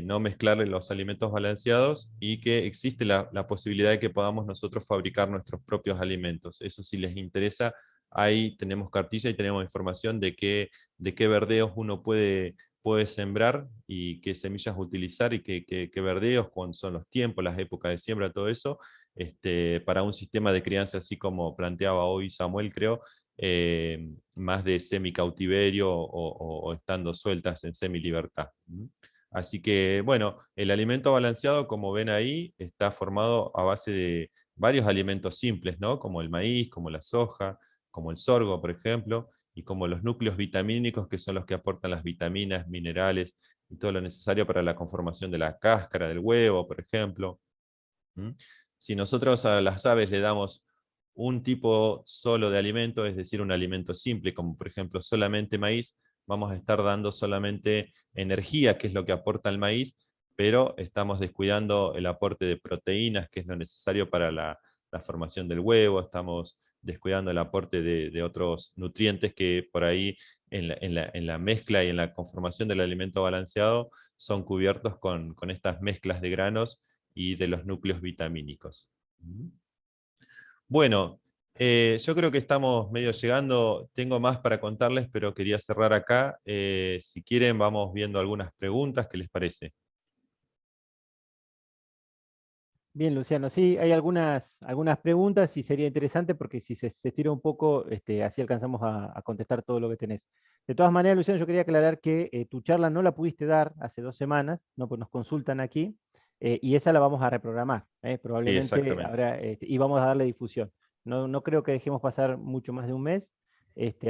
no mezclar los alimentos balanceados y que existe la posibilidad de que podamos nosotros fabricar nuestros propios alimentos. Eso, si les interesa, ahí tenemos cartilla y tenemos información de qué verdeos uno puede sembrar y qué semillas utilizar y qué verdeos, cuándo son los tiempos, las épocas de siembra, todo eso, para un sistema de crianza así como planteaba hoy Samuel, creo, más de semi-cautiverio o estando sueltas en semi-libertad. Así que, bueno, el alimento balanceado, como ven ahí, está formado a base de varios alimentos simples, ¿no? Como el maíz, como la soja, como el sorgo, por ejemplo, y como los núcleos vitamínicos, que son los que aportan las vitaminas, minerales y todo lo necesario para la conformación de la cáscara del huevo, por ejemplo. Si nosotros a las aves le damos un tipo solo de alimento, es decir, un alimento simple, como por ejemplo solamente maíz, vamos a estar dando solamente energía, que es lo que aporta el maíz, pero estamos descuidando el aporte de proteínas, que es lo necesario para la formación del huevo, estamos descuidando el aporte de otros nutrientes que por ahí en la mezcla y en la conformación del alimento balanceado son cubiertos con estas mezclas de granos y de los núcleos vitamínicos. Bueno, yo creo que estamos medio llegando, tengo más para contarles, pero quería cerrar acá. Si quieren, vamos viendo algunas preguntas, ¿qué les parece? Bien, Luciano, sí, hay algunas preguntas y sería interesante porque si se estira un poco, así alcanzamos a contestar todo lo que tenés. De todas maneras, Luciano, yo quería aclarar que tu charla no la pudiste dar hace 2 semanas, ¿no? Pues nos consultan aquí, y esa la vamos a reprogramar, probablemente exactamente. ahora, y vamos a darle difusión. No creo que dejemos pasar mucho más de un mes,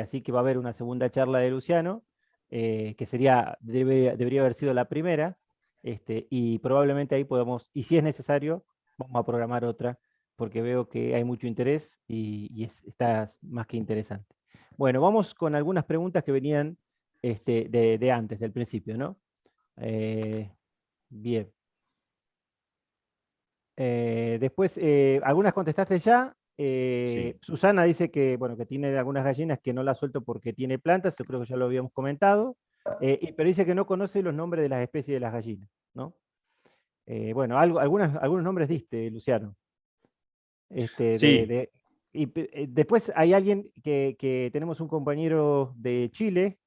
así que va a haber una segunda charla de Luciano, que debería haber sido la primera, y probablemente ahí podamos, y si es necesario, vamos a programar otra, porque veo que hay mucho interés y está más que interesante. Bueno, vamos con algunas preguntas que venían de antes, del principio, ¿no? Bien. Después, algunas contestaste ya. Sí. Susana dice que, bueno, que tiene algunas gallinas que no las suelto porque tiene plantas, yo creo que ya lo habíamos comentado. Pero dice que no conoce los nombres de las especies de las gallinas, ¿no? Bueno, algunos nombres diste, Luciano. Sí, Después hay alguien que tenemos un compañero de Chile,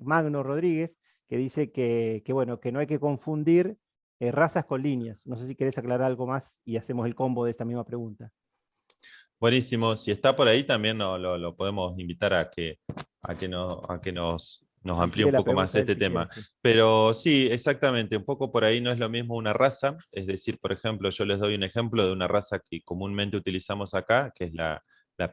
Magno Rodríguez, que dice bueno, que no hay que confundir razas con líneas. No sé si querés aclarar algo más y hacemos el combo de esta misma pregunta. buenísimo. Si está por ahí también lo podemos invitar a que nos amplíe Amplíe un la poco más pregunta él este si tema. quiere, sí. Pero sí, exactamente, un poco por ahí no es lo mismo una raza, es decir, por ejemplo, yo les doy un ejemplo de una raza que comúnmente utilizamos acá, que es la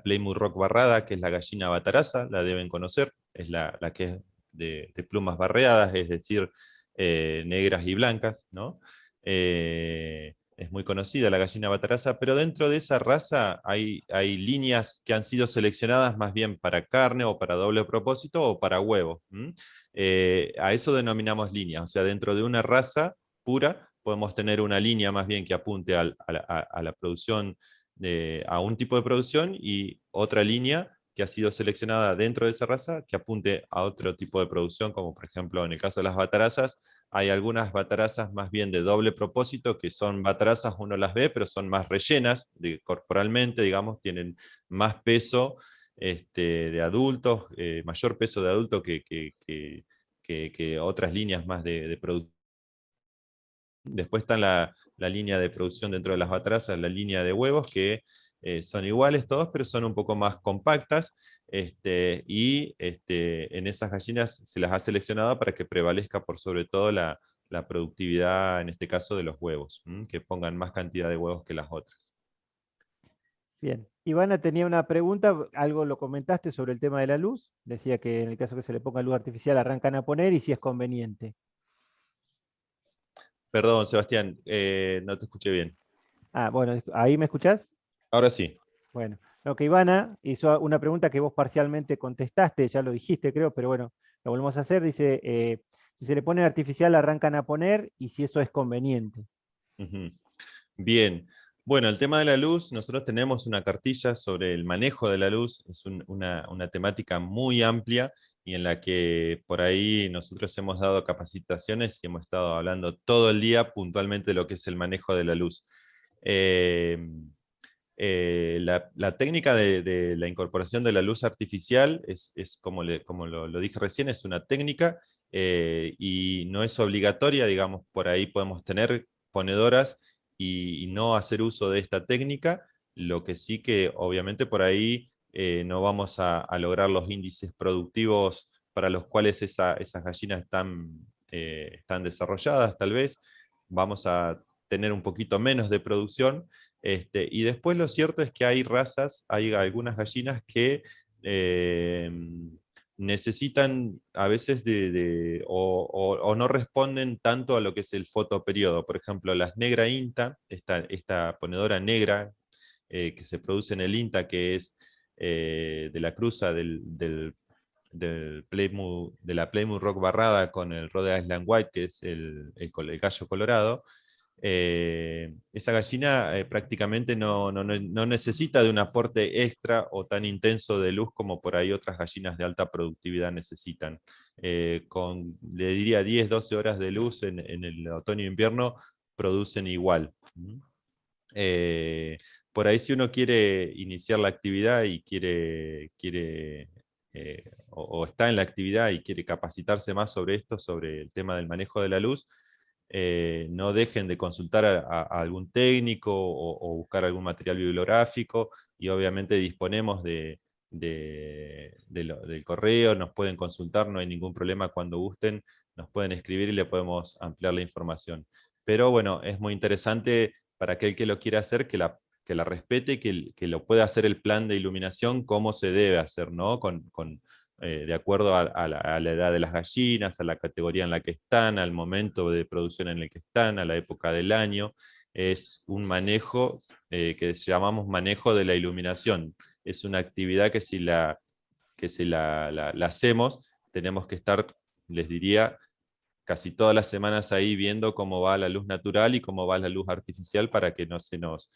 Plymouth Rock barrada, que es la gallina bataraza, la deben conocer, es la que es de plumas barreadas, es decir, negras y blancas, ¿no? Es muy conocida la gallina bataraza, pero dentro de esa raza hay líneas que han sido seleccionadas más bien para carne o para doble propósito o para huevo. A eso denominamos líneas, o sea, dentro de una raza pura podemos tener una línea más bien que apunte a la producción, a un tipo de producción, y otra línea que ha sido seleccionada dentro de esa raza que apunte a otro tipo de producción, como por ejemplo en el caso de las batarazas. Hay algunas batarazas más bien de doble propósito, que son batarazas, uno las ve, pero son más rellenas corporalmente, digamos, tienen más peso de adultos, mayor peso de adulto que otras líneas más de producción. Después está la línea de producción dentro de las batarazas, la línea de huevos, que son iguales todos, pero son un poco más compactas, en esas gallinas se las ha seleccionado para que prevalezca por sobre todo la productividad, en este caso de los huevos, que pongan más cantidad de huevos que las otras. Bien. Ivana tenía una pregunta, algo lo comentaste sobre el tema de la luz. Decía que en el caso que se le ponga luz artificial arrancan a poner y si es conveniente. Perdón, Sebastián, no te escuché bien. Bueno, ¿ahí me escuchás? Ahora sí. Bueno, lo que Ivana hizo una pregunta que vos parcialmente contestaste, ya lo dijiste creo, pero bueno, lo volvemos a hacer. Dice, si se le pone artificial arrancan a poner y si eso es conveniente. Ujú. Bien. Bueno, el tema de la luz, nosotros tenemos una cartilla sobre el manejo de la luz, es una temática muy amplia y en la que por ahí nosotros hemos dado capacitaciones y hemos estado hablando todo el día puntualmente de lo que es el manejo de la luz. La técnica de la incorporación de la luz artificial es como lo dije recién, es una técnica y no es obligatoria, digamos, por ahí podemos tener ponedoras y no hacer uso de esta técnica, lo que sí que obviamente por ahí no vamos a lograr los índices productivos para los cuales esas gallinas están desarrolladas, tal vez. Vamos a tener un poquito menos de producción. Y después lo cierto es que hay razas, hay algunas gallinas que necesitan a veces o no responden tanto a lo que es el fotoperiodo. Por ejemplo, las negra INTA, esta ponedora negra que se produce en el INTA, que es de la cruza de la Plymouth Rock barrada con el Rhode Island White, que es el gallo colorado. Esa gallina prácticamente no necesita de un aporte extra o tan intenso de luz como por ahí otras gallinas de alta productividad necesitan. Le diría 10-12 horas de luz en el otoño e invierno producen igual. Por ahí si uno quiere iniciar la actividad y o está en la actividad y quiere capacitarse más sobre esto, sobre el tema del manejo de la luz, no dejen de consultar a algún técnico o buscar algún material bibliográfico, y obviamente disponemos del correo, nos pueden consultar, no hay ningún problema, cuando gusten nos pueden escribir y le podemos ampliar la información. Pero bueno, es muy interesante para aquel que lo quiera hacer, que la respete, que lo pueda hacer el plan de iluminación como se debe hacer, ¿no? De acuerdo a la edad de las gallinas, a la categoría en la que están, al momento de producción en el que están, a la época del año. Es un manejo que llamamos manejo de la iluminación. Es una actividad que si la hacemos, tenemos que estar, les diría, casi todas las semanas ahí viendo cómo va la luz natural y cómo va la luz artificial para que no se nos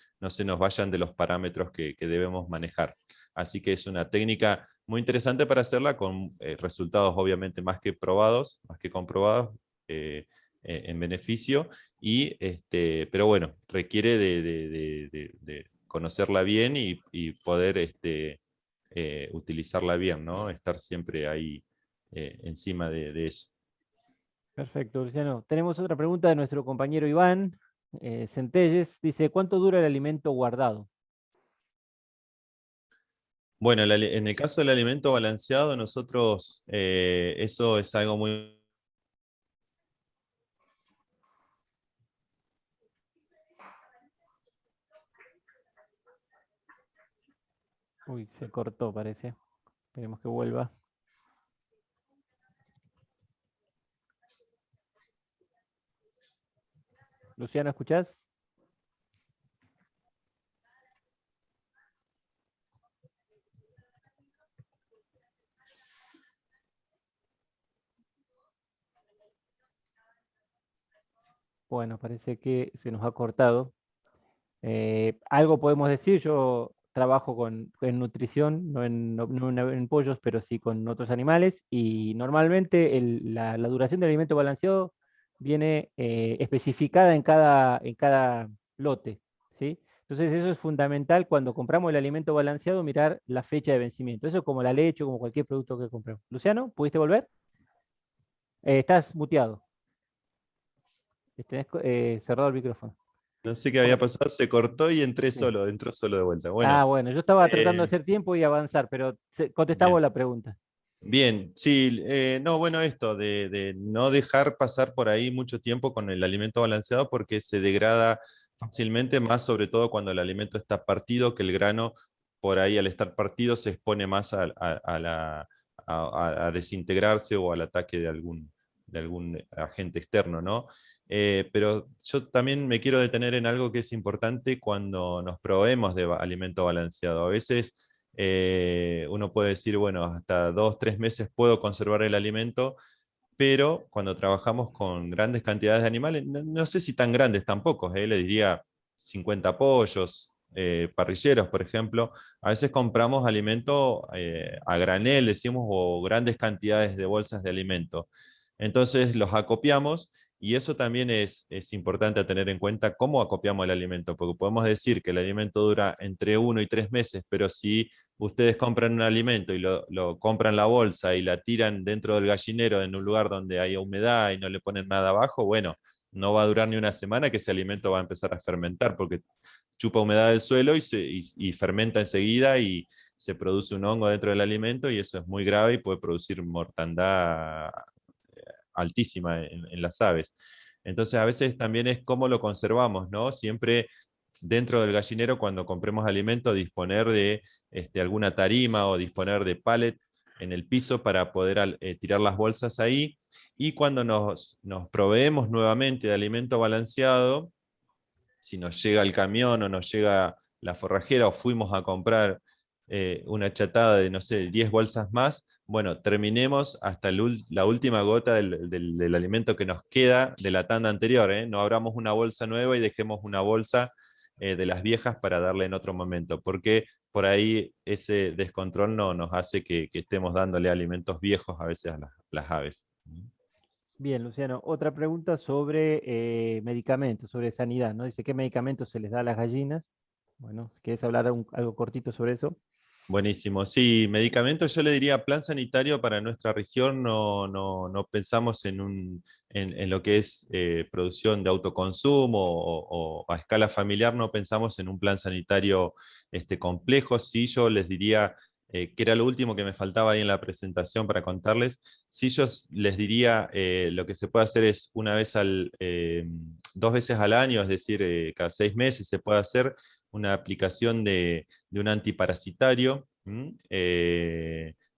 vayan de los parámetros que debemos manejar. Así que es una técnica muy interesante para hacerla con resultados obviamente más que probados, más que comprobados en beneficio, pero bueno, requiere de conocerla bien y poder utilizarla bien, ¿no? Estar siempre ahí encima de eso. Perfecto, Luciano. Tenemos otra pregunta de nuestro compañero Iván Centelles. Dice, ¿cuánto dura el alimento guardado? Bueno, en el caso del alimento balanceado, nosotros eso es algo muy... Uy, se cortó, parece. Esperemos que vuelva. Luciano, ¿escuchás? Bueno, parece que se nos ha cortado. Algo podemos decir, yo trabajo en nutrición, no en pollos, pero sí con otros animales, y normalmente la duración del alimento balanceado viene especificada en cada lote, ¿sí? Entonces eso es fundamental cuando compramos el alimento balanceado, mirar la fecha de vencimiento. Eso es como la leche, como cualquier producto que compremos. Luciano, ¿pudiste volver? Estás muteado. Tenés cerrado el micrófono. No sé qué había pasado, se cortó y entró solo de vuelta. Bueno, Bueno, yo estaba tratando de hacer tiempo y avanzar, pero contestaba bien. la pregunta. Bien, sí, no, bueno, esto de no dejar pasar por ahí mucho tiempo con el alimento balanceado porque se degrada fácilmente, más sobre todo cuando el alimento está partido, que el grano por ahí al estar partido se expone más a desintegrarse o al ataque de algún agente externo, ¿no? Pero yo también me quiero detener en algo que es importante cuando nos proveemos de alimento balanceado. A veces uno puede decir, bueno, hasta 2, 3 meses puedo conservar el alimento, pero cuando trabajamos con grandes cantidades de animales, no sé si tan grandes tampoco, le diría 50 pollos, parrilleros, por ejemplo, a veces compramos alimento a granel, decimos, o grandes cantidades de bolsas de alimento. Entonces los acopiamos y eso también es importante a tener en cuenta cómo acopiamos el alimento, porque podemos decir que el alimento dura entre 1 y 3 meses, pero si ustedes compran un alimento y lo compran la bolsa y la tiran dentro del gallinero en un lugar donde hay humedad y no le ponen nada abajo, bueno, no va a durar ni una semana que ese alimento va a empezar a fermentar porque chupa humedad del suelo y fermenta enseguida y se produce un hongo dentro del alimento y eso es muy grave y puede producir mortandad altísima en las aves. Entonces a veces también es cómo lo conservamos, ¿no? Siempre dentro del gallinero cuando compremos alimento disponer de alguna tarima o disponer de pallet en el piso para poder tirar las bolsas ahí. Y cuando nos proveemos nuevamente de alimento balanceado, si nos llega el camión o nos llega la forrajera o fuimos a comprar una chatada de, no sé, 10 bolsas más, bueno, terminemos hasta la última gota del alimento que nos queda de la tanda anterior. No abramos una bolsa nueva y dejemos una bolsa de las viejas para darle en otro momento, porque por ahí ese descontrol no nos hace que estemos dándole alimentos viejos a veces a las aves. Bien, Luciano, otra pregunta sobre medicamentos, sobre sanidad, ¿no? Dice, ¿qué medicamentos se les da a las gallinas? Bueno, si quieres hablar algo cortito sobre eso. Buenísimo, sí, medicamentos yo le diría plan sanitario para nuestra región, no pensamos en lo que es producción de autoconsumo o a escala familiar, no pensamos en un plan sanitario complejo, sí yo les diría, que era lo último que me faltaba ahí en la presentación para contarles, sí yo les diría lo que se puede hacer es 2 veces al año, es decir, cada 6 meses se puede hacer una aplicación de un antiparasitario.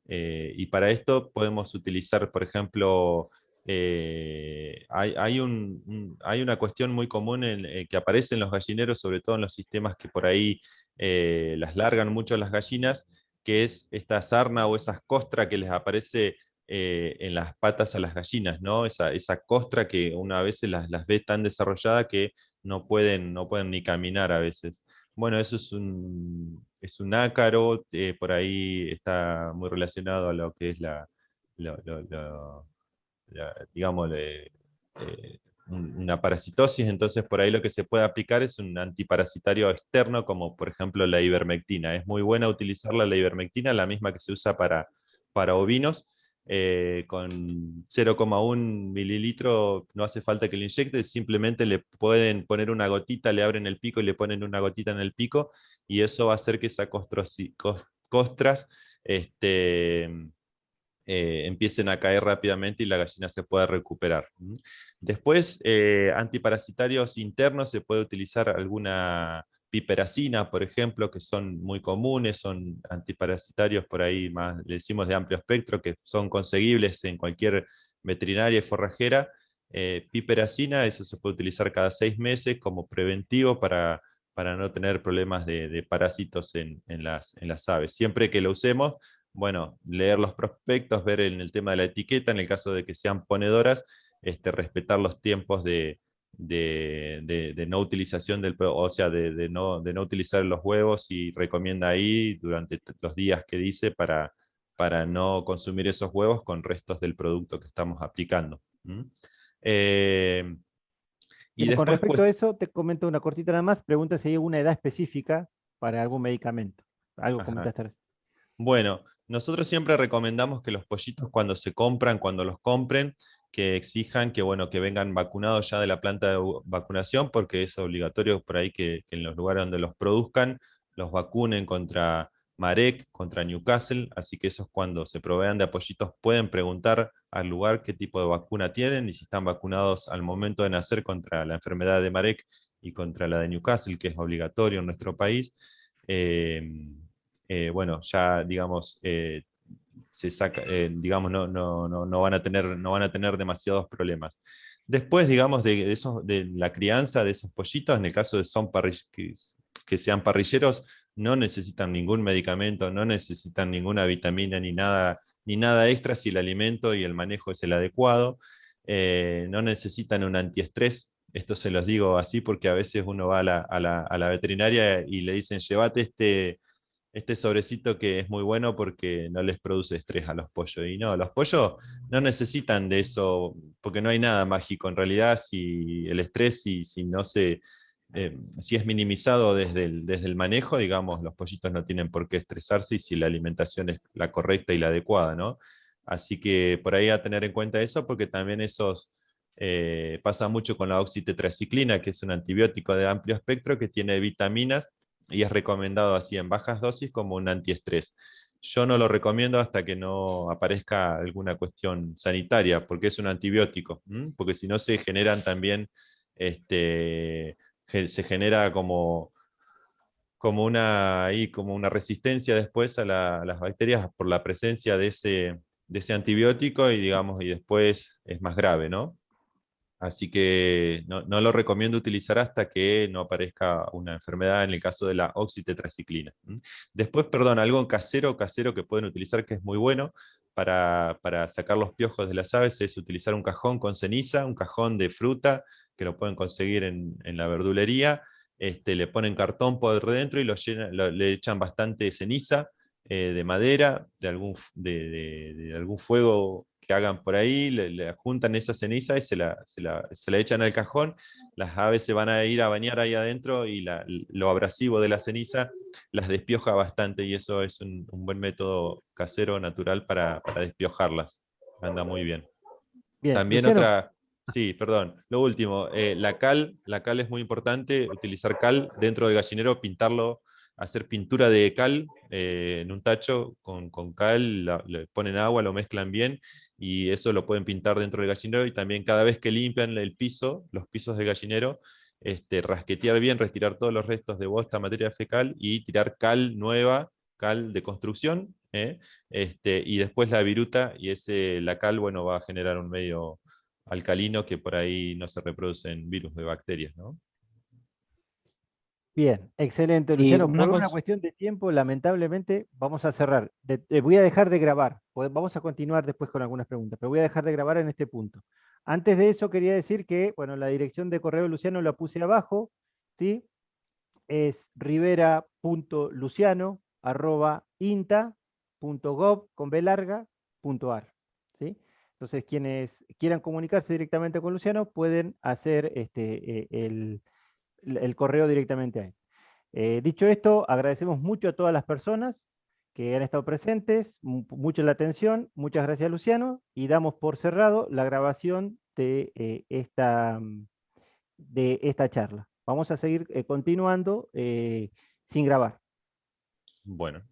Y para esto podemos utilizar, por ejemplo, hay una cuestión muy común que aparece en los gallineros, sobre todo en los sistemas que por ahí las largan mucho las gallinas, que es esta sarna o esa costra que les aparece en las patas a las gallinas, ¿no? Esa costra que una vez las ve tan desarrollada que no pueden ni caminar a veces. Bueno, eso es un ácaro, por ahí está muy relacionado a lo que es digamos, una parasitosis, entonces por ahí lo que se puede aplicar es un antiparasitario externo, como por ejemplo la ivermectina. Es muy buena utilizarla la ivermectina, la misma que se usa para ovinos, con 0,1 mililitro, no hace falta que lo inyecte, simplemente le pueden poner una gotita, le abren el pico y le ponen una gotita en el pico, y eso va a hacer que esas costras empiecen a caer rápidamente y la gallina se pueda recuperar. Después, antiparasitarios internos, se puede utilizar alguna piperacina, por ejemplo, que son muy comunes, son antiparasitarios por ahí más, le decimos de amplio espectro, que son conseguibles en cualquier veterinaria y forrajera. Piperacina, eso se puede utilizar cada 6 meses como preventivo para no tener problemas de parásitos en las aves. Siempre que lo usemos, bueno, leer los prospectos, ver en el tema de la etiqueta, en el caso de que sean ponedoras, respetar los tiempos de no utilización o sea, de no utilizar los huevos, y recomienda ahí durante los días que dice para no consumir esos huevos con restos del producto que estamos aplicando. Eh, y Bien, con después, respecto a eso, te comento una cortita nada más. Pregunta si hay alguna edad específica para algún medicamento. Algo ajá. comentaste recién. Bueno, nosotros siempre recomendamos que los pollitos cuando se compran, cuando los compren, que exijan que, bueno, que vengan vacunados ya de la planta de vacunación, porque es obligatorio por ahí que en los lugares donde los produzcan, los vacunen contra Marek, contra Newcastle, así que esos cuando se provean de pollitos pueden preguntar al lugar qué tipo de vacuna tienen y si están vacunados al momento de nacer contra la enfermedad de Marek y contra la de Newcastle, que es obligatorio en nuestro país. Bueno, ya digamos, se saca, digamos, no van a tener demasiados problemas. Después, digamos, de la crianza de esos pollitos, en el caso de que sean parrilleros, no necesitan ningún medicamento, no necesitan ninguna vitamina ni nada extra si el alimento y el manejo es el adecuado. No necesitan un antiestrés. Esto se los digo así porque a veces uno va a la veterinaria y le dicen, llévate este sobrecito que es muy bueno porque no les produce estrés a los pollos. Y no, los pollos no necesitan de eso, porque no hay nada mágico. En realidad, si el estrés, si no si es minimizado desde el manejo, digamos, los pollitos no tienen por qué estresarse, y si la alimentación es la correcta y la adecuada, ¿no? Así que por ahí a tener en cuenta eso, porque también pasa mucho con la oxitetraciclina, que es un antibiótico de amplio espectro que tiene vitaminas y es recomendado así en bajas dosis como un antiestrés. Yo no lo recomiendo hasta que no aparezca alguna cuestión sanitaria, porque es un antibiótico, porque si no se generan también, se genera como una resistencia después a las bacterias por la presencia de ese antibiótico, y digamos, y después es más grave, ¿no? Así que no lo recomiendo utilizar hasta que no aparezca una enfermedad en el caso de la oxitetraciclina. Después, perdón, algo casero que pueden utilizar que es muy bueno para sacar los piojos de las aves es utilizar un cajón con ceniza, un cajón de fruta, que lo pueden conseguir en la verdulería. Le ponen cartón por dentro y le echan bastante ceniza de madera, de algún fuego que hagan por ahí, le juntan esa ceniza y se la echan al cajón. Las aves se van a ir a bañar ahí adentro y lo abrasivo de la ceniza las despioja bastante, y eso es un buen método casero, natural para despiojarlas. Anda muy bien. Bien, También Luciano, sí, perdón, lo último, la cal es muy importante, utilizar cal dentro del gallinero, pintarlo, hacer pintura de cal en un tacho con cal, le ponen agua, lo mezclan bien, y eso lo pueden pintar dentro del gallinero, y también cada vez que limpian los pisos del gallinero, rasquetear bien, retirar todos los restos de bosta, materia fecal, y tirar cal nueva, cal de construcción, y después la viruta, y la cal, bueno, va a generar un medio alcalino que por ahí no se reproducen virus de bacterias, ¿no? bien, excelente, Y Luciano. una Por una cosa, cuestión de tiempo, lamentablemente, vamos a cerrar. Voy a dejar de grabar. Vamos a continuar después con algunas preguntas, pero voy a dejar de grabar en este punto. Antes de eso quería decir que, bueno, la dirección de correo de Luciano la puse abajo, ¿sí? Es rivera.luciano@inta.gov.ar, ¿sí? Entonces, quienes quieran comunicarse directamente con Luciano pueden hacer el correo directamente ahí. Dicho esto, agradecemos mucho a todas las personas que han estado presentes, mucho la atención, muchas gracias Luciano, y damos por cerrado la grabación de esta charla. Vamos a seguir continuando sin grabar. Bueno.